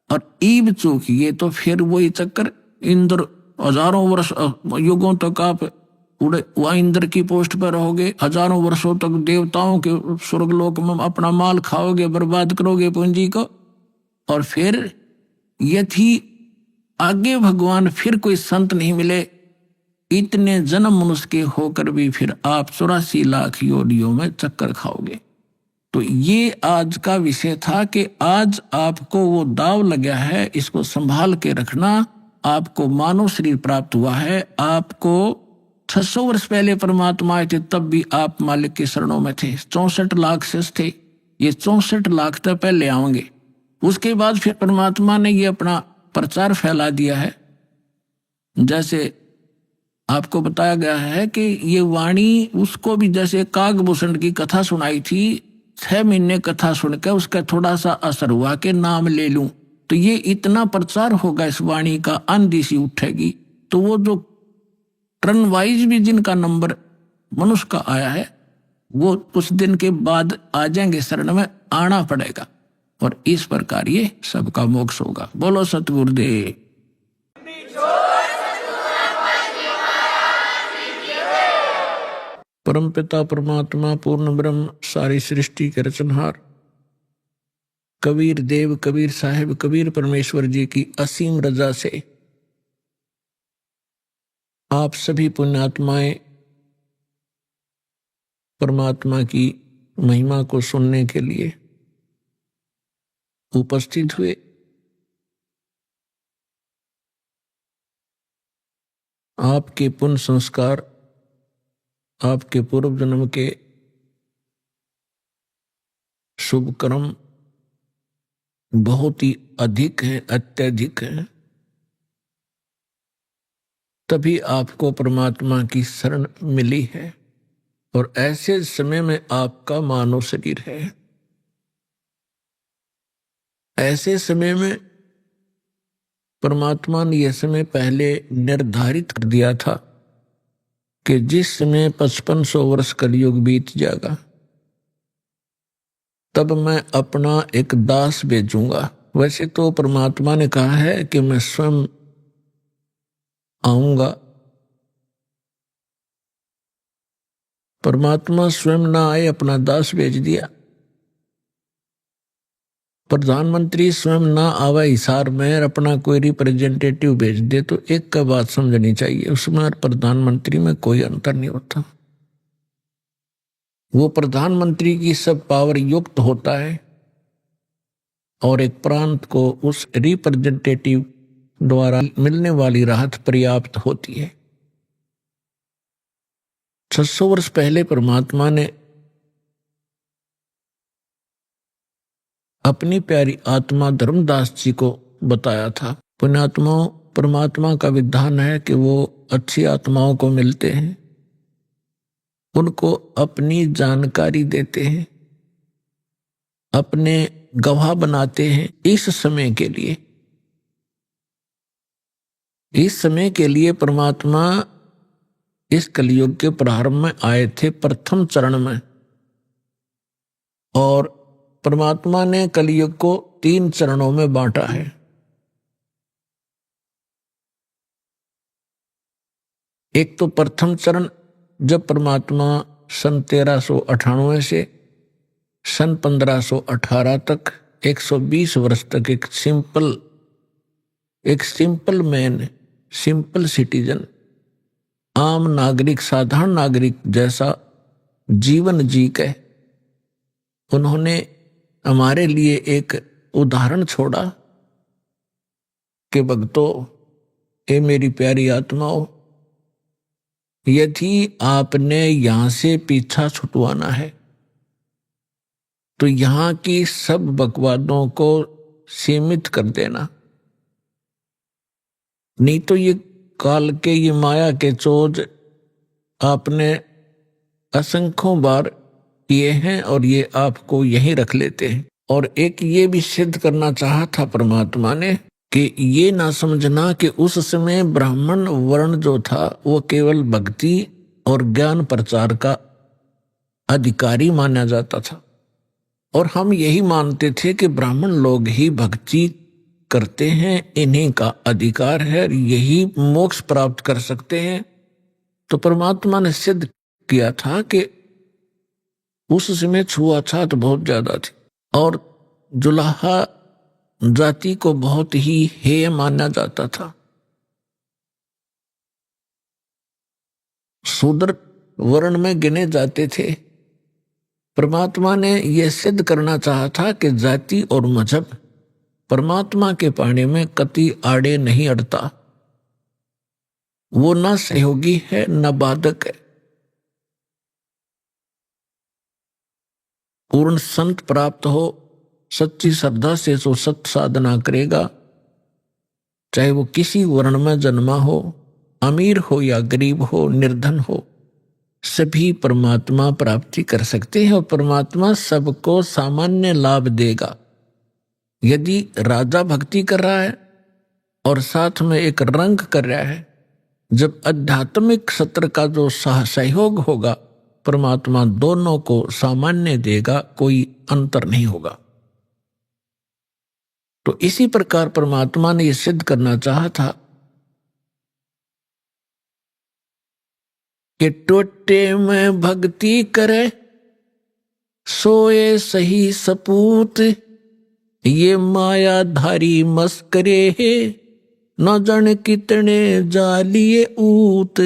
और ईब चूकिए तो फिर वही चक्कर, इंद्र हजारों वर्ष युगों तक आप वह इंद्र की पोस्ट पर रहोगे, हजारों वर्षों तक देवताओं के स्वर्गलोक में अपना माल खाओगे, बर्बाद करोगे पूंजी को। और फिर यदि आगे भगवान फिर कोई संत नहीं मिले, इतने जन्म मनुष्य के होकर भी फिर आप 84 लाख योनियों में चक्कर खाओगे। तो ये आज का विषय था कि आज आपको वो दाव लगा है, इसको संभाल के रखना। आपको मानव शरीर प्राप्त हुआ है, आपको 600 वर्ष पहले परमात्मा आए थे तब भी आप मालिक के शरणों में थे। 64 लाख शेष थे, ये 64 लाख तक पहले आओगे। उसके बाद फिर परमात्मा ने ये अपना प्रचार फैला दिया है। जैसे आपको बताया गया है कि ये वाणी उसको भी, जैसे कागभूषण की कथा सुनाई थी, 6 महीने कथा सुनकर उसका थोड़ा सा असर हुआ कि नाम ले लूं, तो ये इतना प्रचार होगा इस वाणी का, आंधी सी उठेगी। तो वो जो टर्न वाइज भी जिनका नंबर मनुष्य का आया है वो कुछ दिन के बाद आ जाएंगे, शरण में आना पड़ेगा और इस प्रकार ये सबका मोक्ष होगा। बोलो सतगुरुदेव। परमपिता परमात्मा पूर्ण ब्रह्म सारी सृष्टि के रचनहार कबीर देव कबीर साहिब कबीर परमेश्वर जी की असीम रजा से आप सभी पुण्यात्माएं परमात्मा की महिमा को सुनने के लिए उपस्थित हुए। आपके पुण्य संस्कार, आपके पूर्व जन्म के शुभ कर्म बहुत ही अधिक है, अत्यधिक है, तभी आपको परमात्मा की शरण मिली है। और ऐसे समय में आपका मानव शरीर है। ऐसे समय में परमात्मा ने यह समय पहले निर्धारित कर दिया था कि जिस समय 5500 वर्ष कलयुग बीत जाएगा तब मैं अपना एक दास भेजूंगा। वैसे तो परमात्मा ने कहा है कि मैं स्वयं आऊंगा। परमात्मा स्वयं ना आए, अपना दास भेज दिया। प्रधानमंत्री स्वयं ना आवे हिसार में, अपना कोई रिप्रेजेंटेटिव भेज दे, तो एक का बात समझनी चाहिए, उसमें और प्रधानमंत्री में कोई अंतर नहीं होता। वो प्रधानमंत्री की सब पावर युक्त होता है और एक प्रांत को उस रिप्रेजेंटेटिव द्वारा मिलने वाली राहत पर्याप्त होती है। 600 वर्ष पहले परमात्मा ने अपनी प्यारी आत्मा धर्मदास जी को बताया था। पुण्यात्माओं, परमात्मा का विधान है कि वो अच्छी आत्माओं को मिलते हैं, उनको अपनी जानकारी देते हैं, अपने गवाह बनाते हैं इस समय के लिए। इस समय के लिए परमात्मा इस कलयुग के प्रारंभ में आए थे, प्रथम चरण में, और परमात्मा ने कलयुग को 3 चरणों में बांटा है। एक तो प्रथम चरण, जब परमात्मा सन 1398 से सन 1518 तक 120 वर्ष तक एक सिंपल मैन, सिंपल सिटीजन, आम नागरिक, साधारण नागरिक जैसा जीवन जी के उन्होंने हमारे लिए एक उदाहरण छोड़ा कि भक्तों, ये मेरी प्यारी आत्माओं, यदि आपने यहां से पीछा छुटवाना है तो यहां की सब बकवादों को सीमित कर देना, नहीं तो ये काल के, ये माया के चोज आपने असंख्यों बार किए हैं और ये आपको यहीं रख लेते हैं। और एक ये भी सिद्ध करना चाहा था परमात्मा ने कि ये ना समझना कि उस समय ब्राह्मण वर्ण जो था वो केवल भक्ति और ज्ञान प्रचार का अधिकारी माना जाता था, और हम यही मानते थे कि ब्राह्मण लोग ही भक्ति करते हैं, इन्हीं का अधिकार है, यही मोक्ष प्राप्त कर सकते हैं। तो परमात्मा ने सिद्ध किया था कि उस समय छुआछूत बहुत ज्यादा थी और जुलाहा जाति को बहुत ही हेय माना जाता था। शूद्र वर्ण में गिने जाते थे। परमात्मा ने यह सिद्ध करना चाहा था कि जाति और मजहब परमात्मा के पानी में कति आड़े नहीं अड़ता, वो न सहयोगी है न बाधक है। पूर्ण संत प्राप्त हो, सच्ची श्रद्धा से जो सत साधना करेगा, चाहे वो किसी वर्ण में जन्मा हो, अमीर हो या गरीब हो, निर्धन हो, सभी परमात्मा प्राप्ति कर सकते हैं और परमात्मा सबको सामान्य लाभ देगा। यदि राजा भक्ति कर रहा है और साथ में एक रंग कर रहा है, जब आध्यात्मिक सत्र का जो सहयोग होगा, परमात्मा दोनों को सामान्य देगा, कोई अंतर नहीं होगा। तो इसी प्रकार परमात्मा ने यह सिद्ध करना चाहा था कि टोटे में भक्ति करे सोए सही सपूत, ये मायाधारी मस्करे है न जाने कितने जालिए ऊत।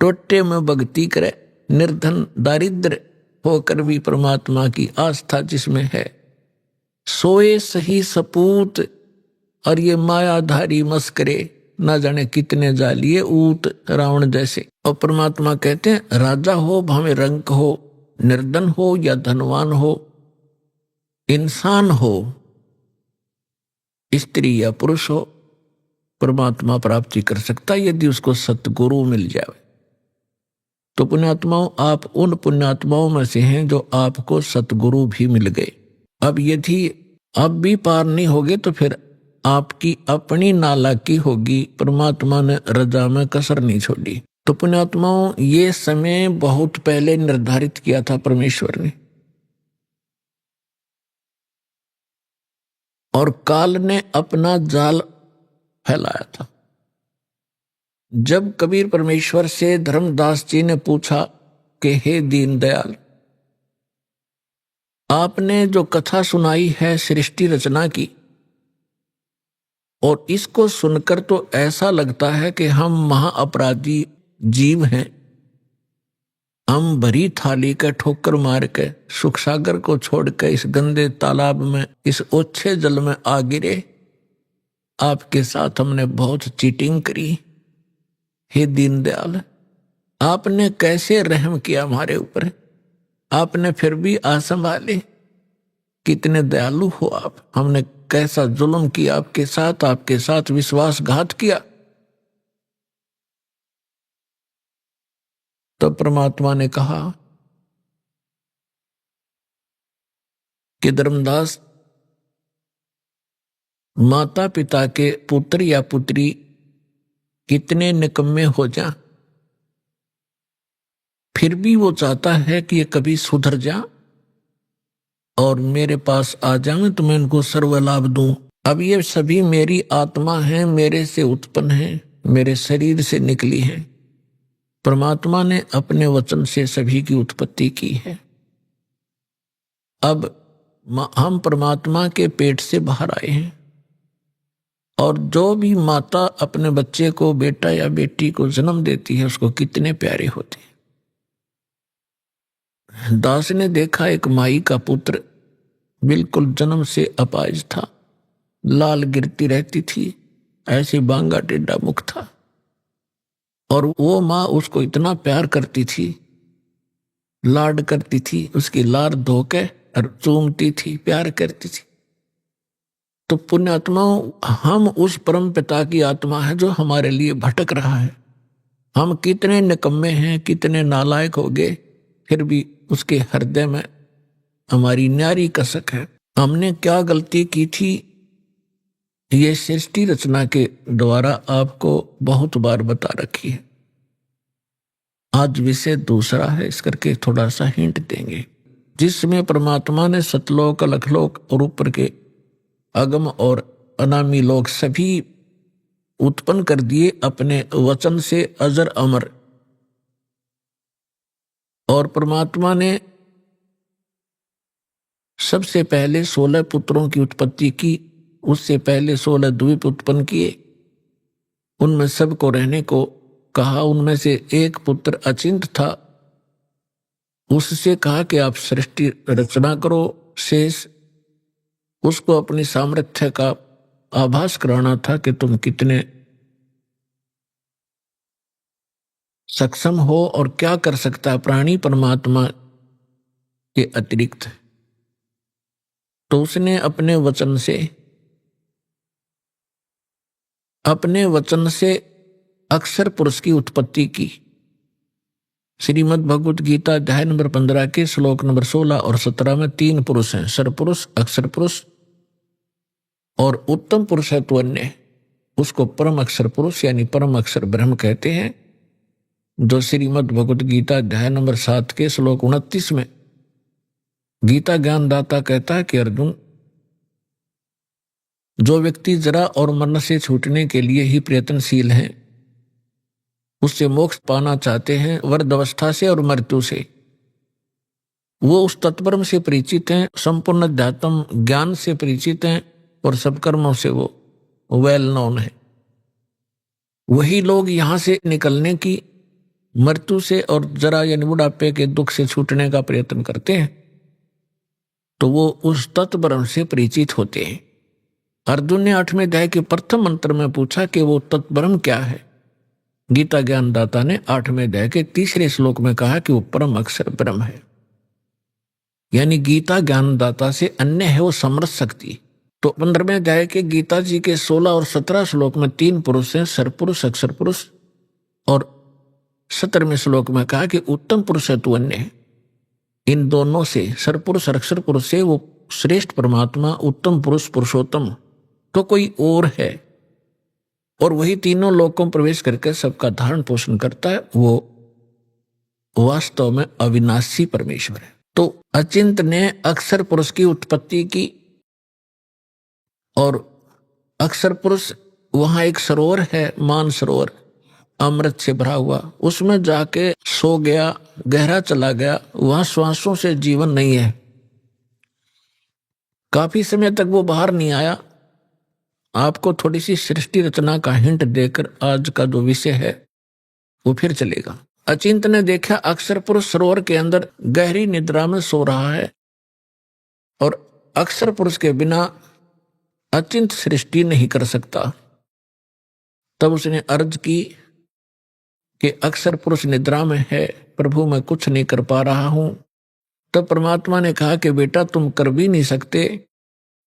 टोटे में भक्ति करे, निर्धन दारिद्र होकर भी परमात्मा की आस्था जिसमें है, सोए सही सपूत, और ये मायाधारी मस्करे न जाने कितने जालिए ऊत, रावण जैसे। और परमात्मा कहते हैं राजा हो भावे रंक हो, निर्धन हो या धनवान हो, इंसान हो, स्त्री या पुरुष हो, परमात्मा प्राप्ति कर सकता है यदि उसको सतगुरु मिल जाए। तो पुण्यात्माओं, आप उन पुण्यात्माओं में से हैं जो आपको सतगुरु भी मिल गए। अब यदि अब भी पार नहीं होगे तो फिर आपकी अपनी नालायकी होगी, परमात्मा ने रजा में कसर नहीं छोड़ी। तो पुण्यात्माओं, ये समय बहुत पहले निर्धारित किया था परमेश्वर ने, और काल ने अपना जाल फैलाया था। जब कबीर परमेश्वर से धर्मदास जी ने पूछा कि हे दीनदयाल, आपने जो कथा सुनाई है सृष्टि रचना की, और इसको सुनकर तो ऐसा लगता है कि हम महाअपराधी जीव हैं। हम भरी थाली का ठोकर मार के सुख सागर को छोड़ के इस गंदे तालाब में, इस ओछे जल में आ गिरे। आपके साथ हमने बहुत चीटिंग करी। हे दीनदयाल, आपने कैसे रहम किया हमारे ऊपर, आपने फिर भी आ संभाले। कितने दयालु हो आप। हमने कैसा जुल्म किया आपके साथ विश्वासघात किया। तब परमात्मा ने कहा कि धर्मदास, माता पिता के पुत्र या पुत्री कितने निकम्मे हो जा, फिर भी वो चाहता है कि ये कभी सुधर जा और मेरे पास आ जाए तो मैं इनको सर्व लाभ दूं। अब ये सभी मेरी आत्मा है, मेरे से उत्पन्न है, मेरे शरीर से निकली है। परमात्मा ने अपने वचन से सभी की उत्पत्ति की है। अब हम परमात्मा के पेट से बाहर आए हैं, और जो भी माता अपने बच्चे को, बेटा या बेटी को जन्म देती है, उसको कितने प्यारे होते हैं। दास ने देखा एक माई का पुत्र बिल्कुल जन्म से अपाहिज था, लाल गिरती रहती थी, ऐसे बांगा टेढ़ा मुख था, और वो माँ उसको इतना प्यार करती थी, लाड करती थी, उसकी लार धो के और चूमती थी, प्यार करती थी। तो पुण्यात्माओं, हम उस परम पिता की आत्मा है जो हमारे लिए भटक रहा है। हम कितने निकम्मे हैं, कितने नालायक हो गए, फिर भी उसके हृदय में हमारी न्यारी कसक है। हमने क्या गलती की थी, ये सृष्टि रचना के द्वारा आपको बहुत बार बता रखी है। आज विषय दूसरा है, इस करके थोड़ा सा हिंट देंगे, जिसमें परमात्मा ने सतलोक, अलखलोक और ऊपर के अगम और अनामी लोक सभी उत्पन्न कर दिए अपने वचन से, अजर अमर। और परमात्मा ने सबसे पहले 16 पुत्रों की उत्पत्ति की, उससे पहले 16 द्वीप उत्पन्न किए, उनमें सबको रहने को कहा। उनमें से एक पुत्र अचिंत था, उससे कहा कि आप सृष्टि रचना करो। शेष उसको अपनी सामर्थ्य का आभास कराना था कि तुम कितने सक्षम हो और क्या कर सकता है प्राणी परमात्मा के अतिरिक्त। तो उसने अपने वचन से अक्षर पुरुष की उत्पत्ति की। श्रीमद् भगवत गीता अध्याय नंबर 15 के श्लोक नंबर 16 और 17 में 3 पुरुष हैं, सरपुरुष, अक्षर पुरुष और उत्तम पुरुष है तो अन्य, उसको परम अक्षर पुरुष यानी परम अक्षर ब्रह्म कहते हैं। जो श्रीमद् भगवत गीता अध्याय नंबर 7 के श्लोक 29 में गीता ज्ञानदाता कहता है कि अर्जुन, जो व्यक्ति जरा और मरण से छूटने के लिए ही प्रयत्नशील हैं, उससे मोक्ष पाना चाहते हैं वृद्ध अवस्था से और मृत्यु से, वो उस तत्परम से परिचित हैं, संपूर्ण अध्यात्म ज्ञान से परिचित हैं और सब कर्मों से वो वेल नोन है। वही लोग यहां से निकलने की, मृत्यु से और जरा यानी बुढ़ापे के दुख से छूटने का प्रयत्न करते हैं, तो वो उस तत्परम से परिचित होते हैं। अर्जुन ने 8वें अध्याय के प्रथम मंत्र में पूछा कि वो तत्परम क्या है। गीता ज्ञानदाता ने 8वें अध्याय के 3रे श्लोक में कहा कि वो परम अक्षर ब्रह्म है, यानी गीता ज्ञानदाता से अन्य है वो समरस शक्ति। तो 15वें अध्याय के गीता जी के 16 और 17 श्लोक में 3 पुरुष हैं, सरपुरुष, अक्षर पुरुष, और 17वें श्लोक में कहा कि उत्तम पुरुष है तू अन्य है। इन दोनों से, सरपुरुष और अक्षर पुरुष से, वो श्रेष्ठ परमात्मा उत्तम पुरुष पुरुषोत्तम तो कोई और है, और वही तीनों लोकों में प्रवेश करके सबका धारण पोषण करता है। वो वास्तव में अविनाशी परमेश्वर है। तो अचिंत ने अक्षर पुरुष की उत्पत्ति की, और अक्षर पुरुष वहां एक सरोवर है, मान सरोवर, अमृत से भरा हुआ, उसमें जाके सो गया, गहरा चला गया। वहां श्वासों से जीवन नहीं है। काफी समय तक वो बाहर नहीं आया। आपको थोड़ी सी सृष्टि रचना का हिंट देकर आज का जो विषय है वो फिर चलेगा। अचिंत ने देखा अक्षर पुरुष सरोवर के अंदर गहरी निद्रा में सो रहा है और अक्षर पुरुष के बिना अचिंत सृष्टि नहीं कर सकता। तब उसने अर्ज की कि अक्षर पुरुष निद्रा में है, प्रभु मैं कुछ नहीं कर पा रहा हूं। तब परमात्मा ने कहा कि बेटा तुम कर भी नहीं सकते,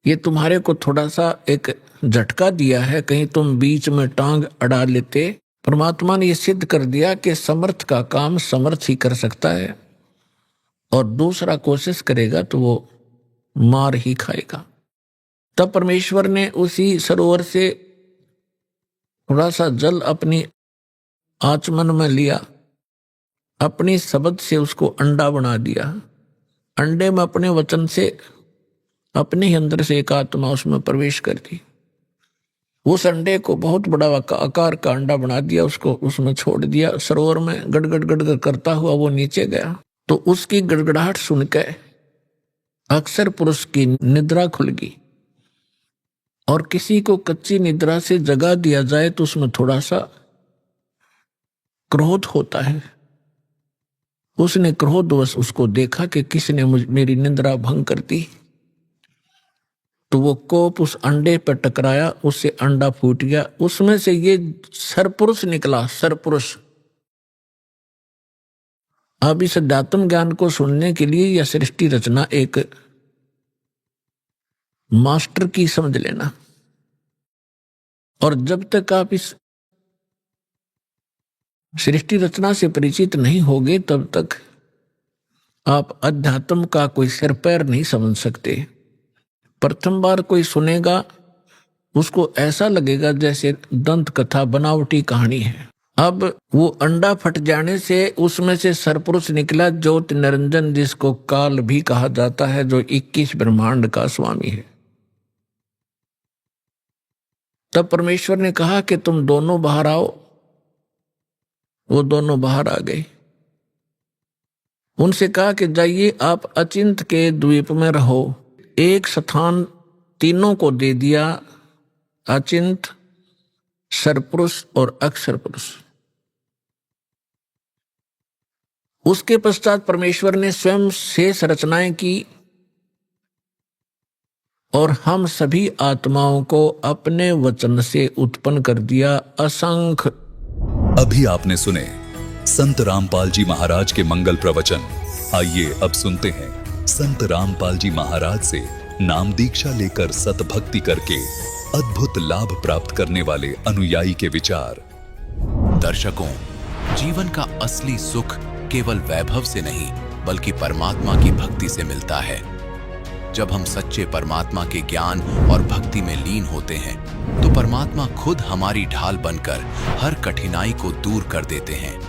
ये तुम्हारे को थोड़ा सा एक झटका दिया है, कहीं तुम बीच में टांग अड़ा लेते। परमात्मा ने ये सिद्ध कर दिया कि समर्थ का काम समर्थ ही कर सकता है और दूसरा कोशिश करेगा तो वो मार ही खाएगा। तब परमेश्वर ने उसी सरोवर से थोड़ा सा जल अपनी आचमन में लिया, अपनी शब्द से उसको अंडा बना दिया। अंडे में अपने वचन से अपने ही अंदर से एक आत्मा उसमें प्रवेश कर दी। उस अंडे को बहुत बड़ा आकार का अंडा बना दिया, उसको उसमें छोड़ दिया। सरोवर में गड़गड़ गड़गड़ करता हुआ वो नीचे गया तो उसकी गड़गड़ाहट सुनकर अक्षर पुरुष की निद्रा खुल गई। और किसी को कच्ची निद्रा से जगा दिया जाए तो उसमें थोड़ा सा क्रोध होता है। उसने क्रोधवश उसको देखा कि किसने मेरी निद्रा भंग कर दी, तो वो कोप उस अंडे पर टकराया, उससे अंडा फूट गया। उसमें से ये सरपुरुष निकला, सरपुरुष। अब इस अध्यात्म ज्ञान को सुनने के लिए यह सृष्टि रचना एक मास्टर की समझ लेना। और जब तक आप इस सृष्टि रचना से परिचित नहीं होगे तब तक आप अध्यात्म का कोई सिर पैर नहीं समझ सकते। प्रथम बार कोई सुनेगा उसको ऐसा लगेगा जैसे दंत कथा बनावटी कहानी है। अब वो अंडा फट जाने से उसमें से सरपुरुष निकला, ज्योति निरंजन, जिसको काल भी कहा जाता है, जो 21 ब्रह्मांड का स्वामी है। तब परमेश्वर ने कहा कि तुम दोनों बाहर आओ। वो दोनों बाहर आ गए। उनसे कहा कि जाइए आप अचिंत के द्वीप में रहो। एक स्थान तीनों को दे दिया, अचिंत, सरपुरुष और अक्षर पुरुष। उसके पश्चात परमेश्वर ने स्वयं शेष रचनाएं की और हम सभी आत्माओं को अपने वचन से उत्पन्न कर दिया, असंख्य। अभी आपने सुने संत रामपाल जी महाराज के मंगल प्रवचन। आइए अब सुनते हैं संत रामपाल जी महाराज से नाम दीक्षा लेकर सतभक्ति करके अद्भुत लाभ प्राप्त करने वाले अनुयायी के विचार। दर्शकों, जीवन का असली सुख केवल वैभव से नहीं बल्कि परमात्मा की भक्ति से मिलता है। जब हम सच्चे परमात्मा के ज्ञान और भक्ति में लीन होते हैं तो परमात्मा खुद हमारी ढाल बनकर हर कठिनाई को दूर कर देते हैं।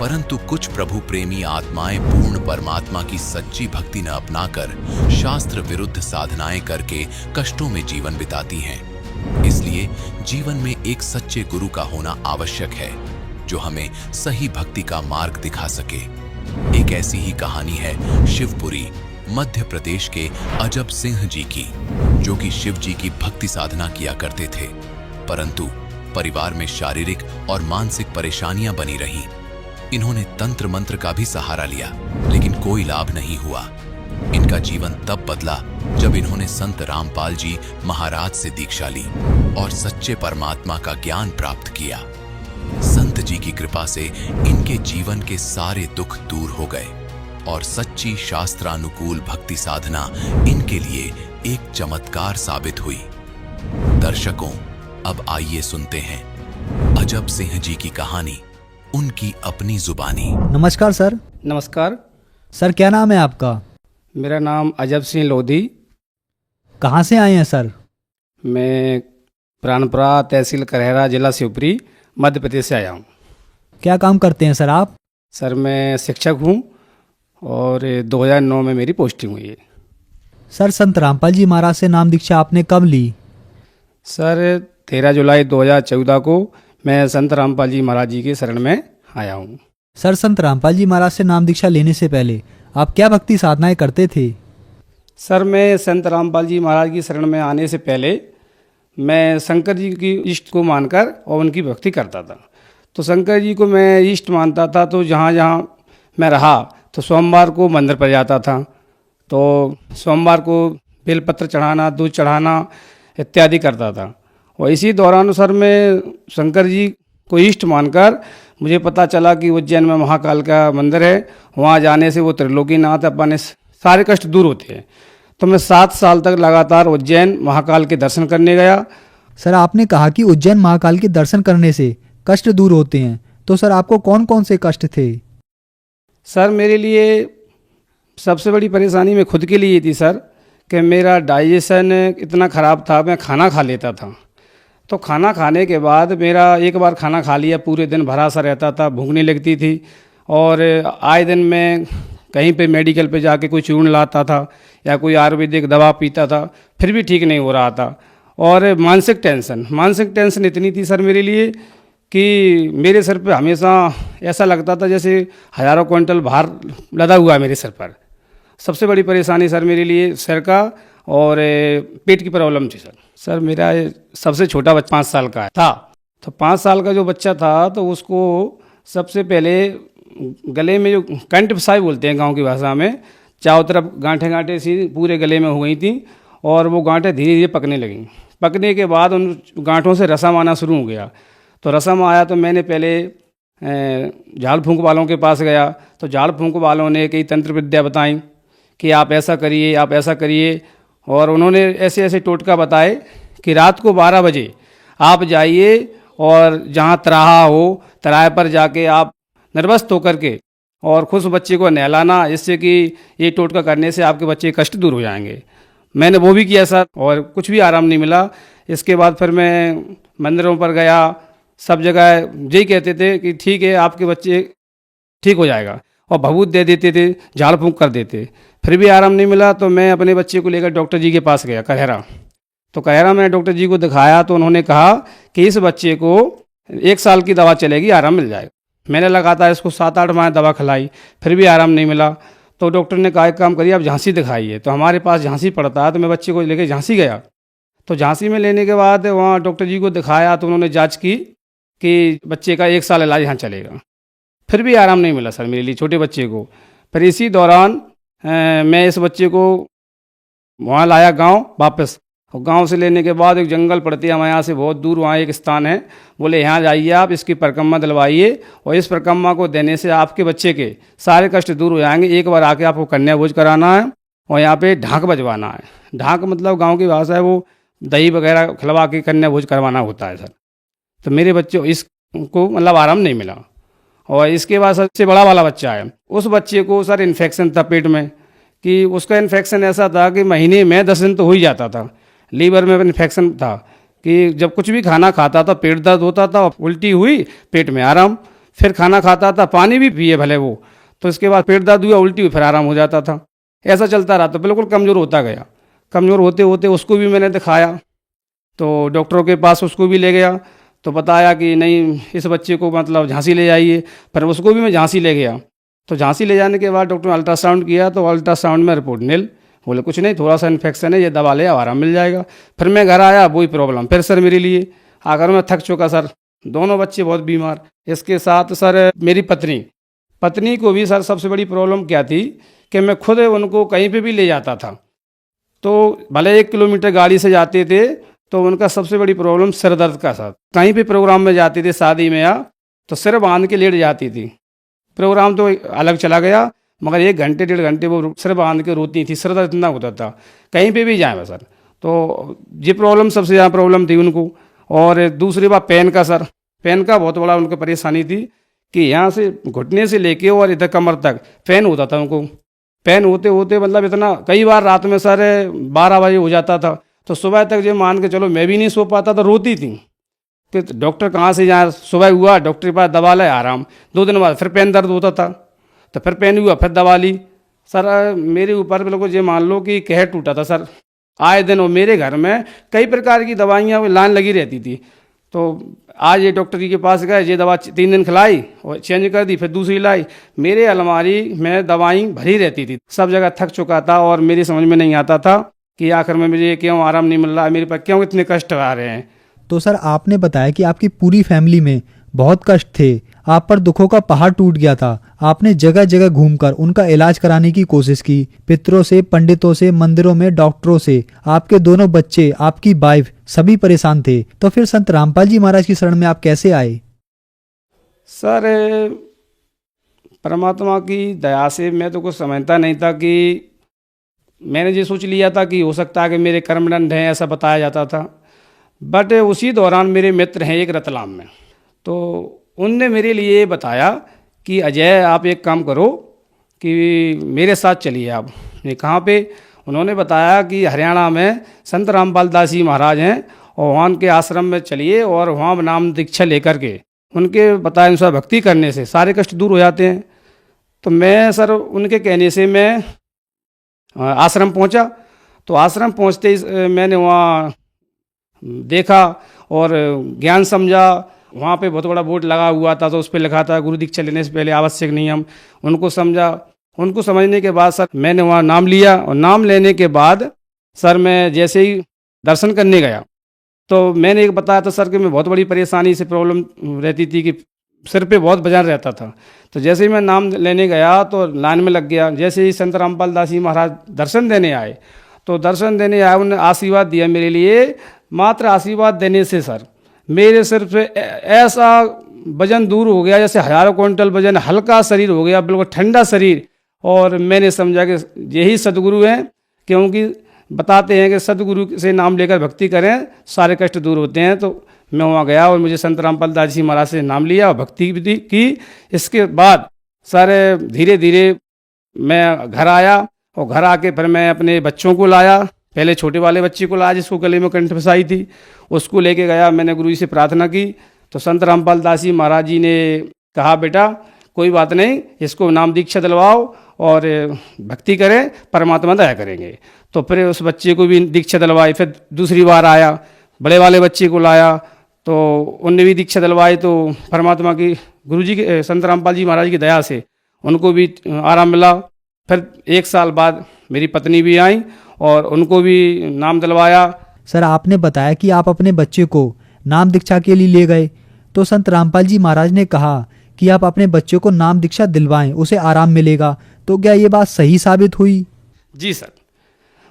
परंतु कुछ प्रभु प्रेमी आत्माएं पूर्ण परमात्मा की सच्ची भक्ति न अपनाकर शास्त्र विरुद्ध साधनाएं करके कष्टों में जीवन बिताती हैं। इसलिए जीवन में एक सच्चे गुरु का होना आवश्यक है जो हमें सही भक्ति का मार्ग दिखा सके। एक ऐसी ही कहानी है शिवपुरी मध्य प्रदेश के अजब सिंह जी की, जो कि शिव जी की भक्ति साधना किया करते थे, परंतु परिवार में शारीरिक और मानसिक परेशानियां बनी रहीं। इन्होंने तंत्र मंत्र का भी सहारा लिया लेकिन कोई लाभ नहीं हुआ। इनका जीवन तब बदला जब इन्होंने संत रामपाल जी महाराज से दीक्षा ली और सच्चे परमात्मा का ज्ञान प्राप्त किया। संत जी की कृपा से इनके जीवन के सारे दुख दूर हो गए और सच्ची शास्त्रानुकूल भक्ति साधना इनके लिए एक चमत्कार साबित हुई। दर्शकों, अब आइए सुनते हैं अजब सिंह जी की कहानी, उनकी अपनी जुबानी। नमस्कार सर। नमस्कार सर, क्या नाम है आपका? मेरा नाम अजब सिंह लोधी। कहाँ से आए हैं सर? मैं प्राणपुरा तहसील करहरा जिला शिवपुरी मध्य प्रदेश से आया हूँ। क्या काम करते हैं सर आप? सर मैं शिक्षक हूँ और 2009 में मेरी पोस्टिंग हुई है। सर, संत रामपाल जी महाराज से नाम दीक्षा आपने कब ली? सर 13 जुलाई 2014 को मैं संत रामपाल जी महाराज जी के शरण में आया हूँ। सर, संत रामपाल जी महाराज से नाम दीक्षा लेने से पहले आप क्या भक्ति साधनाएं करते थे? सर, मैं संत रामपाल जी महाराज की शरण में आने से पहले मैं शंकर जी की इष्ट को मानकर और उनकी भक्ति करता था। तो शंकर जी को मैं इष्ट मानता था, तो जहाँ जहाँ मैं रहा तो सोमवार को मंदिर पर जाता था। तो सोमवार को बेलपत्र चढ़ाना, दूध चढ़ाना इत्यादि करता था। और इसी दौरान सर मैं शंकर जी को इष्ट मानकर मुझे पता चला कि उज्जैन में महाकाल का मंदिर है, वहाँ जाने से वो त्रिलोकीनाथ अपने सारे कष्ट दूर होते हैं। तो मैं 7 साल तक लगातार उज्जैन महाकाल के दर्शन करने गया। सर, आपने कहा कि उज्जैन महाकाल के दर्शन करने से कष्ट दूर होते हैं, तो सर आपको कौन कौन से कष्ट थे? सर, मेरे लिए सबसे बड़ी परेशानी मैं खुद के लिए थी सर, कि मेरा डाइजेशन इतना ख़राब था। मैं खाना खा लेता था, तो खाना खाने के बाद मेरा एक बार खाना खा लिया पूरे दिन भरा सा रहता था, भूख नहीं लगती थी। और आए दिन मैं कहीं पे मेडिकल पे जाके कोई चूर्ण लाता था या कोई आयुर्वेदिक दवा पीता था, फिर भी ठीक नहीं हो रहा था। और मानसिक टेंशन इतनी थी सर मेरे लिए कि मेरे सर पे हमेशा ऐसा लगता था जैसे हज़ारों क्विंटल भार लदा हुआ है मेरे सर पर। सबसे बड़ी परेशानी सर मेरे लिए सिर का और पेट की प्रॉब्लम थी सर मेरा सबसे छोटा बच्चा 5 साल का था। तो 5 साल का जो बच्चा था, तो उसको सबसे पहले गले में जो कंठ फसाई बोलते हैं गांव की भाषा में, चारों तरफ गांठें सी पूरे गले में हो गई थी, और वो गांठें धीरे धीरे पकने लगीं। पकने के बाद उन गांठों से रसम आना शुरू हो गया। तो रसम आया तो मैंने पहले झाड़ फूंक वालों के पास गया। तो झाड़ फूंक वालों ने कई तंत्र विद्या बताई कि आप ऐसा करिए, आप ऐसा करिए। और उन्होंने ऐसे ऐसे टोटका बताए कि रात को 12 बजे आप जाइए और जहाँ तराहा हो, तराहे पर जाके आप निर्वस्त होकर के और खुश बच्चे को नहलाना, जिससे कि ये टोटका करने से आपके बच्चे के कष्ट दूर हो जाएंगे। मैंने वो भी किया सर, और कुछ भी आराम नहीं मिला। इसके बाद फिर मैं मंदिरों पर गया, सब जगह यही कहते थे कि ठीक है आपके बच्चे ठीक हो जाएगा, और भभूत दे देते थे, झाड़ फूंक कर देते, फिर भी आराम नहीं मिला। तो मैं अपने बच्चे को लेकर डॉक्टर जी के पास गया कहरा। तो कहरा मैंने डॉक्टर जी को दिखाया, तो उन्होंने कहा कि इस बच्चे को 1 साल की दवा चलेगी, आराम मिल जाएगा। मैंने लगातार इसको 7-8 माह दवा खिलाई, फिर भी आराम नहीं मिला। तो डॉक्टर ने कहा एक काम करिए, आप झांसी दिखाइए। तो हमारे पास झांसी पड़ता है, तो मैं बच्चे को लेकर झांसी गया। तो झांसी में लेने के बाद वहाँ डॉक्टर जी को दिखाया, तो उन्होंने जाँच की कि बच्चे का 1 साल इलाज यहाँ चलेगा। फिर भी आराम नहीं मिला सर मेरे लिए, छोटे बच्चे को। फिर इसी दौरान मैं इस बच्चे को वहाँ लाया गांव वापस। और गांव से लेने के बाद एक जंगल पड़ती है हमारे यहाँ से बहुत दूर, वहाँ एक स्थान है, बोले यहाँ जाइए आप, इसकी परिक्रमा दिलवाइए, और इस परिक्रमा को देने से आपके बच्चे के सारे कष्ट दूर हो जाएंगे। एक बार आके आपको कन्या भोज कराना है और यहाँ पे ढाक बजवाना है। ढाक मतलब गाँव की भाषा है, वो दही वगैरह खिलवा के कन्या भोज करवाना होता है सर। तो मेरे बच्चे इसको मतलब आराम नहीं मिला। और इसके बाद सबसे बड़ा वाला बच्चा है, उस बच्चे को सर इन्फेक्शन था पेट में, कि उसका इन्फेक्शन ऐसा था कि महीने में 10 दिन तो हो ही जाता था। लीवर में इन्फेक्शन था कि जब कुछ भी खाना खाता था पेट दर्द होता था, उल्टी हुई पेट में आराम, फिर खाना खाता था, पानी भी पिए भले वो, तो इसके बाद पेट दर्द हुआ, उल्टी हुई, फिर आराम हो जाता था। ऐसा चलता रहा, तो बिल्कुल कमज़ोर होता गया। कमज़ोर होते होते उसको भी मैंने दिखाया, तो डॉक्टरों के पास उसको भी ले गया। तो बताया कि नहीं, इस बच्चे को मतलब झांसी ले जाइए। पर उसको भी मैं झांसी ले गया। तो झांसी ले जाने के बाद डॉक्टर ने अल्ट्रासाउंड किया, तो अल्ट्रासाउंड में रिपोर्ट नील। बोले कुछ नहीं, थोड़ा सा इन्फेक्शन है, ये दवा ले आराम मिल जाएगा। फिर मैं घर आया, वही प्रॉब्लम फिर सर मेरे लिए। आकर मैं थक चुका सर, दोनों बच्चे बहुत बीमार। इसके साथ सर मेरी पत्नी को भी सर सबसे बड़ी प्रॉब्लम क्या थी कि मैं खुद उनको कहीं पर भी ले जाता था, तो भले 1 किलोमीटर गाड़ी से जाते थे, तो उनका सबसे बड़ी प्रॉब्लम सिर दर्द का साथ। कहीं भी प्रोग्राम में जाते थे, शादी में या, तो सिर बांध के लेट जाती थी। प्रोग्राम तो अलग चला गया, मगर 1 घंटे 1.5 घंटे वो सिर बांध के रोती थी, सिर दर्द इतना होता था कहीं पे भी जाए सर। तो ये प्रॉब्लम सबसे ज़्यादा प्रॉब्लम थी उनको। और दूसरी बात पेन का सर, पेन का बहुत बड़ा उनको परेशानी थी कि यहाँ से घुटने से लेके और इधर कमर तक पेन होता था उनको। पेन होते होते मतलब इतना, कई बार रात में सर 12 बजे हो जाता था, तो सुबह तक जो मान के चलो मैं भी नहीं सो पाता था, रोती थी कि डॉक्टर कहाँ से जाए। सुबह हुआ डॉक्टर के पास दवा ले, आराम। 2 दिन बाद फिर पेन दर्द होता था, तो फिर पेन हुआ, फिर दवा ली। सर मेरे ऊपर बिल्कुल ये मान लो कि कहर टूटा था सर। आए दिन वो मेरे घर में कई प्रकार की दवाइयाँ लाइन लगी रहती थी। तो आज ये डॉक्टर जी के पास गए, ये दवा 3 दिन खिलाई और चेंज कर दी, फिर दूसरी लाई। मेरे अलमारी में दवाई भरी रहती थी, सब जगह थक चुका था और मेरी समझ में नहीं आता था कि आखिर में मुझे क्यों आराम नहीं मिल रहा है, मेरे पर क्यों इतने कष्ट आ रहे हैं। तो सर आपने बताया कि आपकी पूरी फैमिली में बहुत कष्ट थे, आप पर दुखों का पहाड़ टूट गया था। आपने जगह जगह घूमकर उनका इलाज कराने की कोशिश की, पितरों से, पंडितों से, मंदिरों में, डॉक्टरों से। आपके दोनों बच्चे, आपकी वाइफ, सभी परेशान थे। तो फिर संत रामपाल जी महाराज की शरण में आप कैसे आए? सर परमात्मा की दया से मैं तो कुछ समझता नहीं था कि मैंने ये सोच लिया था कि हो सकता है कि मेरे कर्मदंड हैं, ऐसा बताया जाता था। बट उसी दौरान मेरे मित्र हैं एक रतलाम में, तो उनने मेरे लिए बताया कि अजय आप एक काम करो कि मेरे साथ चलिए आप। ये कहाँ पे? उन्होंने बताया कि हरियाणा में संत रामपाल दास जी महाराज हैं और वहाँ उनके आश्रम में चलिए और वहाँ नाम दीक्षा लेकर के उनके बताए अनुसार भक्ति करने से सारे कष्ट दूर हो जाते हैं। तो मैं सर उनके कहने से मैं आश्रम पहुँचा। तो आश्रम पहुँचते ही मैंने वहाँ देखा और ज्ञान समझा। वहाँ पे बहुत बड़ा बोर्ड लगा हुआ था, तो उस पर लिखा था गुरु दीक्षा लेने से पहले आवश्यक नियम। उनको समझा, उनको समझने के बाद सर मैंने वहाँ नाम लिया और नाम लेने के बाद सर मैं जैसे ही दर्शन करने गया तो मैंने एक बताया था सर कि मैं बहुत बड़ी परेशानी से प्रॉब्लम रहती थी कि सिर पे बहुत वजन रहता था। तो जैसे ही मैं नाम लेने गया तो लाइन में लग गया। जैसे ही संत रामपाल दास जी महाराज दर्शन देने आए, तो दर्शन देने आए, उन्होंने आशीर्वाद दिया मेरे लिए। मात्र आशीर्वाद देने से सर मेरे सिर पे ऐसा वजन दूर हो गया जैसे हजारों क्विंटल वजन, हल्का शरीर हो गया, बिल्कुल ठंडा शरीर। और मैंने समझा कि यही सदगुरु हैं, क्योंकि बताते हैं कि सदगुरु से नाम लेकर भक्ति करें सारे कष्ट दूर होते हैं। तो मैं वहाँ गया और मुझे संत रामपाल दास जी महाराज से नाम लिया और भक्ति भी की। इसके बाद सर धीरे धीरे मैं घर आया और घर आके फिर मैं अपने बच्चों को लाया। पहले छोटे वाले बच्चे को लाया जिसको गले में कंठ फंसाई थी, उसको लेके गया। मैंने गुरु जी से प्रार्थना की तो संत रामपाल दास जी महाराज जी ने कहा, बेटा कोई बात नहीं, इसको नाम दीक्षा दिलवाओ और भक्ति करें, परमात्मा दया करेंगे। तो फिर उस बच्चे को भी दीक्षा दिलवाई। फिर दूसरी बार आया, बड़े वाले बच्चे को लाया तो उनने भी दीक्षा दिलवाई। तो परमात्मा की, गुरु जी के, संत रामपाल जी महाराज की दया से उनको भी आराम मिला। फिर 1 साल बाद मेरी पत्नी भी आई और उनको भी नाम दिलवाया। सर आपने बताया कि आप अपने बच्चे को नाम दीक्षा के लिए ले गए, तो संत रामपाल जी महाराज ने कहा कि आप अपने बच्चे को नाम दीक्षा दिलवाएं, उसे आराम मिलेगा। तो क्या ये बात सही साबित हुई? जी सर,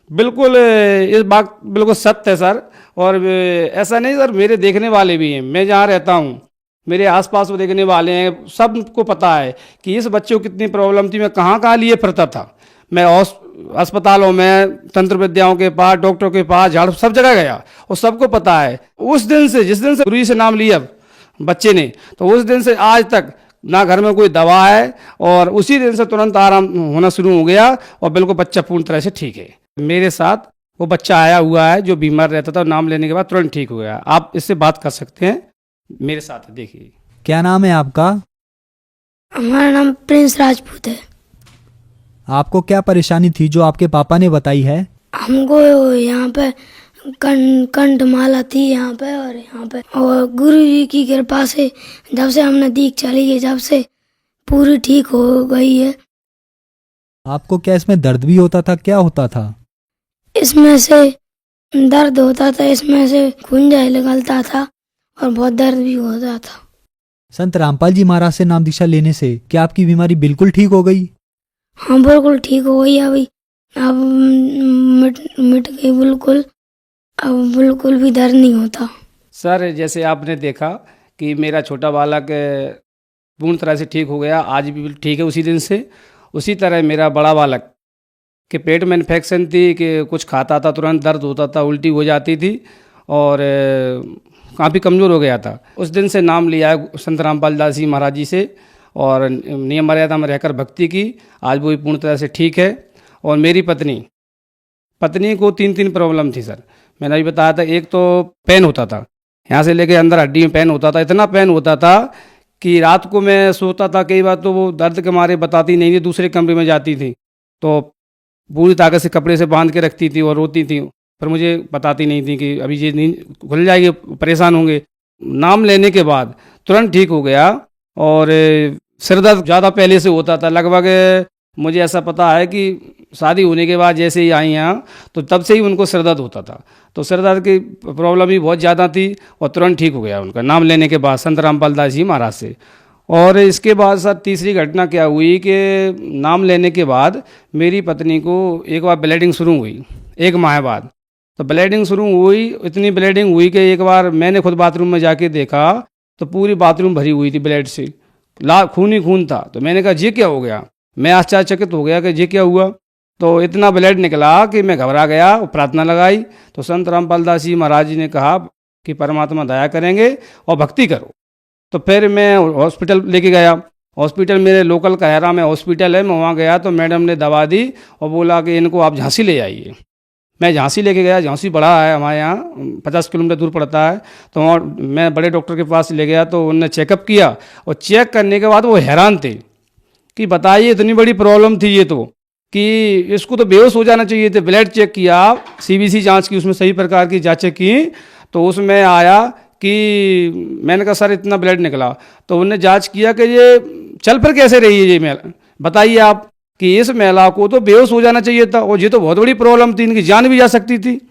बिल्कुल इस बात बिल्कुल सत्य है सर। और ऐसा नहीं सर, मेरे देखने वाले भी हैं, मैं जहाँ रहता हूँ मेरे आसपास वो देखने वाले हैं, सबको पता है कि इस बच्चे को कितनी प्रॉब्लम थी। मैं कहाँ कहाँ लिए फिरता था, मैं अस्पतालों में, तंत्र विद्याओं के पास, डॉक्टरों के पास, झाड़, सब जगह गया और सबको पता है। उस दिन से, जिस दिन से गुरु जी से नाम लिया बच्चे ने, तो उस दिन से आज तक ना घर में कोई दवा है और उसी दिन से तुरंत आराम होना शुरू हो गया और बिल्कुल बच्चा पूर्ण तरह से ठीक है। मेरे साथ वो बच्चा आया हुआ है जो बीमार रहता था, नाम लेने के बाद तुरंत ठीक हो गया। आप इससे बात कर सकते हैं, मेरे साथ देखिए। क्या नाम है आपका? हमारा नाम प्रिंस राजपूत है। आपको क्या परेशानी थी जो आपके पापा ने बताई है? हमको यहाँ पे कंठमाला थी यहाँ पे और यहाँ पे, और गुरु जी की कृपा से जब से हमने दीक्षा ली है, जब से पूरी ठीक हो गई है। आपको क्या इसमें दर्द भी होता था? क्या होता था? इसमें से दर्द होता था, इसमें से खून निकलता था और बहुत दर्द भी होता था। संत रामपाल जी महाराज से नाम दीक्षा लेने से क्या आपकी बीमारी बिल्कुल ठीक हो गई? हाँ बिल्कुल ठीक हो गई। अभी अब मिट गई बिल्कुल, अब बिल्कुल भी दर्द नहीं होता। सर जैसे आपने देखा कि मेरा छोटा बालक पूर्ण तरह से ठीक हो गया, आज भी ठीक है उसी दिन से। उसी तरह मेरा बड़ा बालक के पेट में इन्फेक्शन थी कि कुछ खाता था तुरंत दर्द होता था, उल्टी हो जाती थी और काफ़ी कमज़ोर हो गया था। उस दिन से नाम लिया है संत रामपाल दास जी महाराज जी से और नियम मर्यादा में रहकर भक्ति की। आज वो भी पूर्ण तरह से ठीक है। और मेरी पत्नी को 3 प्रॉब्लम थी सर, मैंने अभी बताया था। एक तो पेन होता था, यहाँ से लेके अंदर हड्डी में पेन होता था, इतना पेन होता था कि रात को मैं सोता था, कई बार तो वो दर्द के मारे बताती नहीं थी, दूसरे कमरे में जाती थी तो पूरी ताकत से कपड़े से बांध के रखती थी और रोती थी। पर मुझे बताती नहीं थी कि अभी ये नींद खुल जाएगी, परेशान होंगे। नाम लेने के बाद तुरंत ठीक हो गया। और सिर दर्द ज़्यादा पहले से होता था, लगभग मुझे ऐसा पता है कि शादी होने के बाद जैसे ही आई यहाँ तो तब से ही उनको सिर दर्द होता था। तो सिर दर्द की प्रॉब्लम भी बहुत ज़्यादा थी और तुरंत ठीक हो गया उनका नाम लेने के बाद संत रामपाल दास जी महाराज से। और इसके बाद सर तीसरी घटना क्या हुई कि नाम लेने के बाद मेरी पत्नी को एक बार ब्लीडिंग शुरू हुई 1 माह बाद। तो ब्लीडिंग शुरू हुई, इतनी ब्लीडिंग हुई कि एक बार मैंने खुद बाथरूम में जाके देखा तो पूरी बाथरूम भरी हुई थी ब्लड से, खून ही खून था। तो मैंने कहा ये क्या हो गया, मैं आश्चर्यचकित हो गया कि ये क्या हुआ। तो इतना ब्लड निकला कि मैं घबरा गया और प्रार्थना लगाई। तो संत रामपाल दास जी महाराज जी ने कहा कि परमात्मा दया करेंगे और भक्ति करो। तो फिर मैं हॉस्पिटल लेके गया। हॉस्पिटल मेरे लोकल कहरा में हॉस्पिटल है, मैं वहाँ गया तो मैडम ने दवा दी और बोला कि इनको आप झांसी ले आइए। मैं झांसी लेके गया, झांसी बड़ा है हमारे यहाँ 50 किलोमीटर दूर पड़ता है। तो वहाँ मैं बड़े डॉक्टर के पास ले गया तो उन्होंने चेकअप किया और चेक करने के बाद वो हैरान थे कि बताइए इतनी बड़ी प्रॉब्लम थी ये तो कि इसको तो बेहोश हो जाना चाहिए थे। ब्लड चेक किया, CBC जांच की, उसमें सही प्रकार की जांचें की तो उसमें आया कि मैंने कहा सर इतना ब्लड निकला। तो उन्होंने जांच किया कि ये चल फिर कैसे रही है ये महिला, बताइए आप कि इस महिला को तो बेहोश हो जाना चाहिए था और ये तो बहुत बड़ी प्रॉब्लम थी, इनकी जान भी जा सकती थी।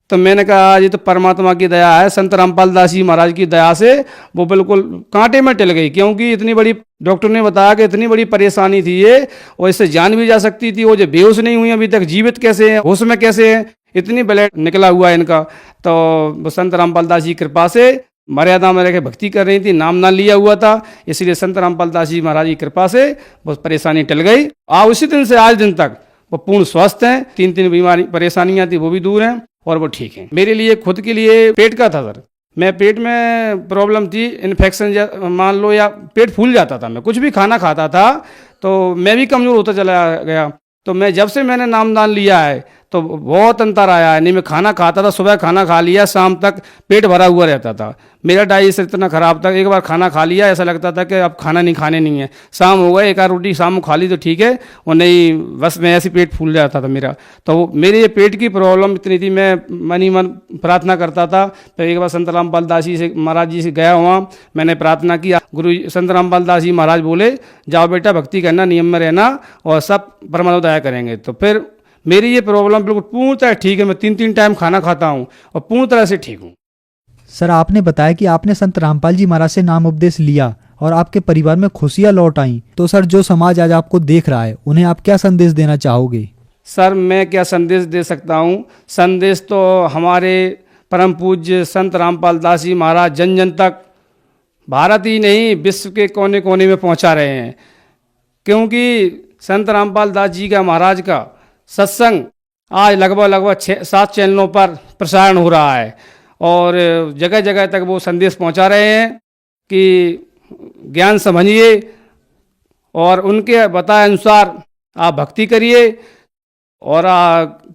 तो मैंने कहा ये तो परमात्मा की दया है, संत रामपाल दास जी महाराज की दया से वो बिल्कुल कांटे में टल गई, क्योंकि इतनी बड़ी डॉक्टर ने बताया कि इतनी बड़ी परेशानी थी ये और इससे जान भी जा सकती थी। वो जो बेहोश नहीं हुई अभी तक, जीवित कैसे है, होश में कैसे है, इतनी ब्लड निकला हुआ है इनका। तो संत रामपाल दास जी कृपा से मर्यादा में रह के भक्ति कर रही थी, नाम ना लिया हुआ था, इसलिए संत रामपाल दास जी महाराज की कृपा से बहुत परेशानी टल गई। उसी दिन से आज दिन तक वो पूर्ण स्वस्थ हैं। 3 बीमारी परेशानियां थी वो भी दूर हैं और वो ठीक हैं। मेरे लिए खुद के लिए पेट का था सर, मैं पेट में प्रॉब्लम थी, इन्फेक्शन मान लो या पेट फूल जाता था। मैं कुछ भी खाना खाता था तो मैं भी कमज़ोर होता चला गया। तो मैं जब से मैंने नामदान लिया है तो बहुत अंतर आया है। नहीं मैं खाना खाता था, सुबह खाना खा लिया, शाम तक पेट भरा हुआ रहता था। मेरा डाइजेशन इतना ख़राब था, एक बार खाना खा लिया ऐसा लगता था कि अब खाना नहीं खाने नहीं है। शाम हो गए, 1 आध रोटी शाम को खा ली तो ठीक है, और नहीं बस मैं ऐसे पेट फूल जाता था मेरा। तो मेरे ये पेट की प्रॉब्लम इतनी थी, मैं मन ही मन प्रार्थना करता था। तो एक बार संत रामपाल दास जी से महाराज जी से गया वहाँ, मैंने प्रार्थना किया। गुरु संत रामपाल दास जी महाराज बोले जाओ बेटा भक्ति करना, नियम में रहना और सब परमात्मा दया करेंगे। तो फिर मेरी ये प्रॉब्लम बिल्कुल पूर्ण तरह ठीक है। मैं 3 टाइम खाना खाता हूँ और पूर्ण तरह से ठीक हूँ। सर आपने बताया कि आपने संत रामपाल जी महाराज से नाम उपदेश लिया और आपके परिवार में खुशियां लौट आईं। तो सर जो समाज आज आपको देख रहा है उन्हें आप क्या संदेश देना चाहोगे? सर मैं क्या संदेश दे सकता हूँ, संदेश तो हमारे परम पूज्य संत रामपाल दास जी महाराज जन जन तक, भारत ही नहीं विश्व के कोने कोने में पहुँचा रहे हैं। क्योंकि संत रामपाल दास जी का महाराज का सत्संग आज लगभग 6-7 चैनलों पर प्रसारण हो रहा है और जगह जगह तक वो संदेश पहुंचा रहे हैं कि ज्ञान समझिए और उनके बताए अनुसार आप भक्ति करिए। और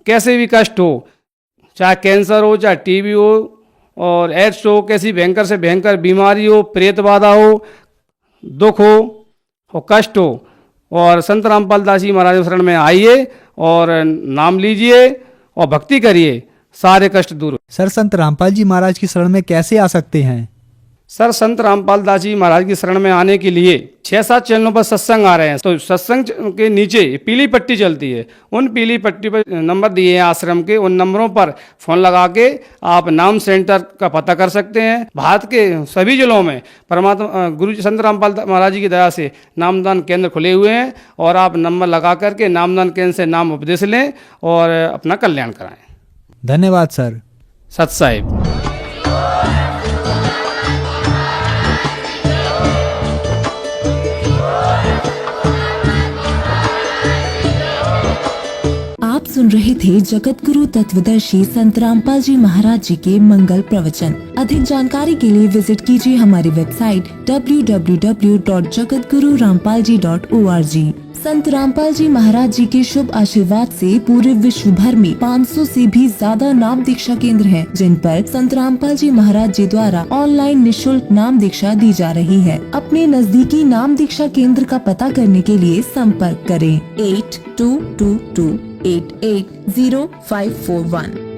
कैसे भी कष्ट हो, चाहे कैंसर हो, चाहे टीबी हो और एड्स हो, कैसी भयंकर से भयंकर बीमारी हो, प्रेत बाधा हो, दुख हो और कष्ट हो, और संत रामपाल दास जी महाराज शरण में आइए और नाम लीजिए और भक्ति करिए, सारे कष्ट दूर। सर संत रामपाल जी महाराज की शरण में कैसे आ सकते हैं? सर संत रामपाल दास जी महाराज की शरण में आने के लिए 6-7 चैनलों पर सत्संग आ रहे हैं। तो सत्संग के नीचे पीली पट्टी चलती है, उन पीली पट्टी पर नंबर दिए हैं आश्रम के, उन नंबरों पर फोन लगा के आप नाम सेंटर का पता कर सकते हैं। भारत के सभी जिलों में परमात्मा गुरु संत रामपाल महाराज जी की दया से नामदान केंद्र खुले हुए हैं और आप नंबर लगा करके नामदान केंद्र से नाम उपदेश लें और अपना कल्याण कराएं। धन्यवाद सर। सत साहिब। आप सुन रहे थे जगत गुरु तत्वदर्शी संत रामपाल जी महाराज जी के मंगल प्रवचन। अधिक जानकारी के लिए विजिट कीजिए हमारी वेबसाइट www.jagatgururampalji.org। संत रामपाल जी महाराज जी के शुभ आशीर्वाद से पूरे विश्व भर में 500 से भी ज्यादा नाम दीक्षा केंद्र हैं, जिन पर संत रामपाल जी महाराज जी द्वारा ऑनलाइन निशुल्क नाम दीक्षा दी जा रही है। अपने नजदीकी नाम दीक्षा केंद्र का पता करने के लिए संपर्क करें 8222880541।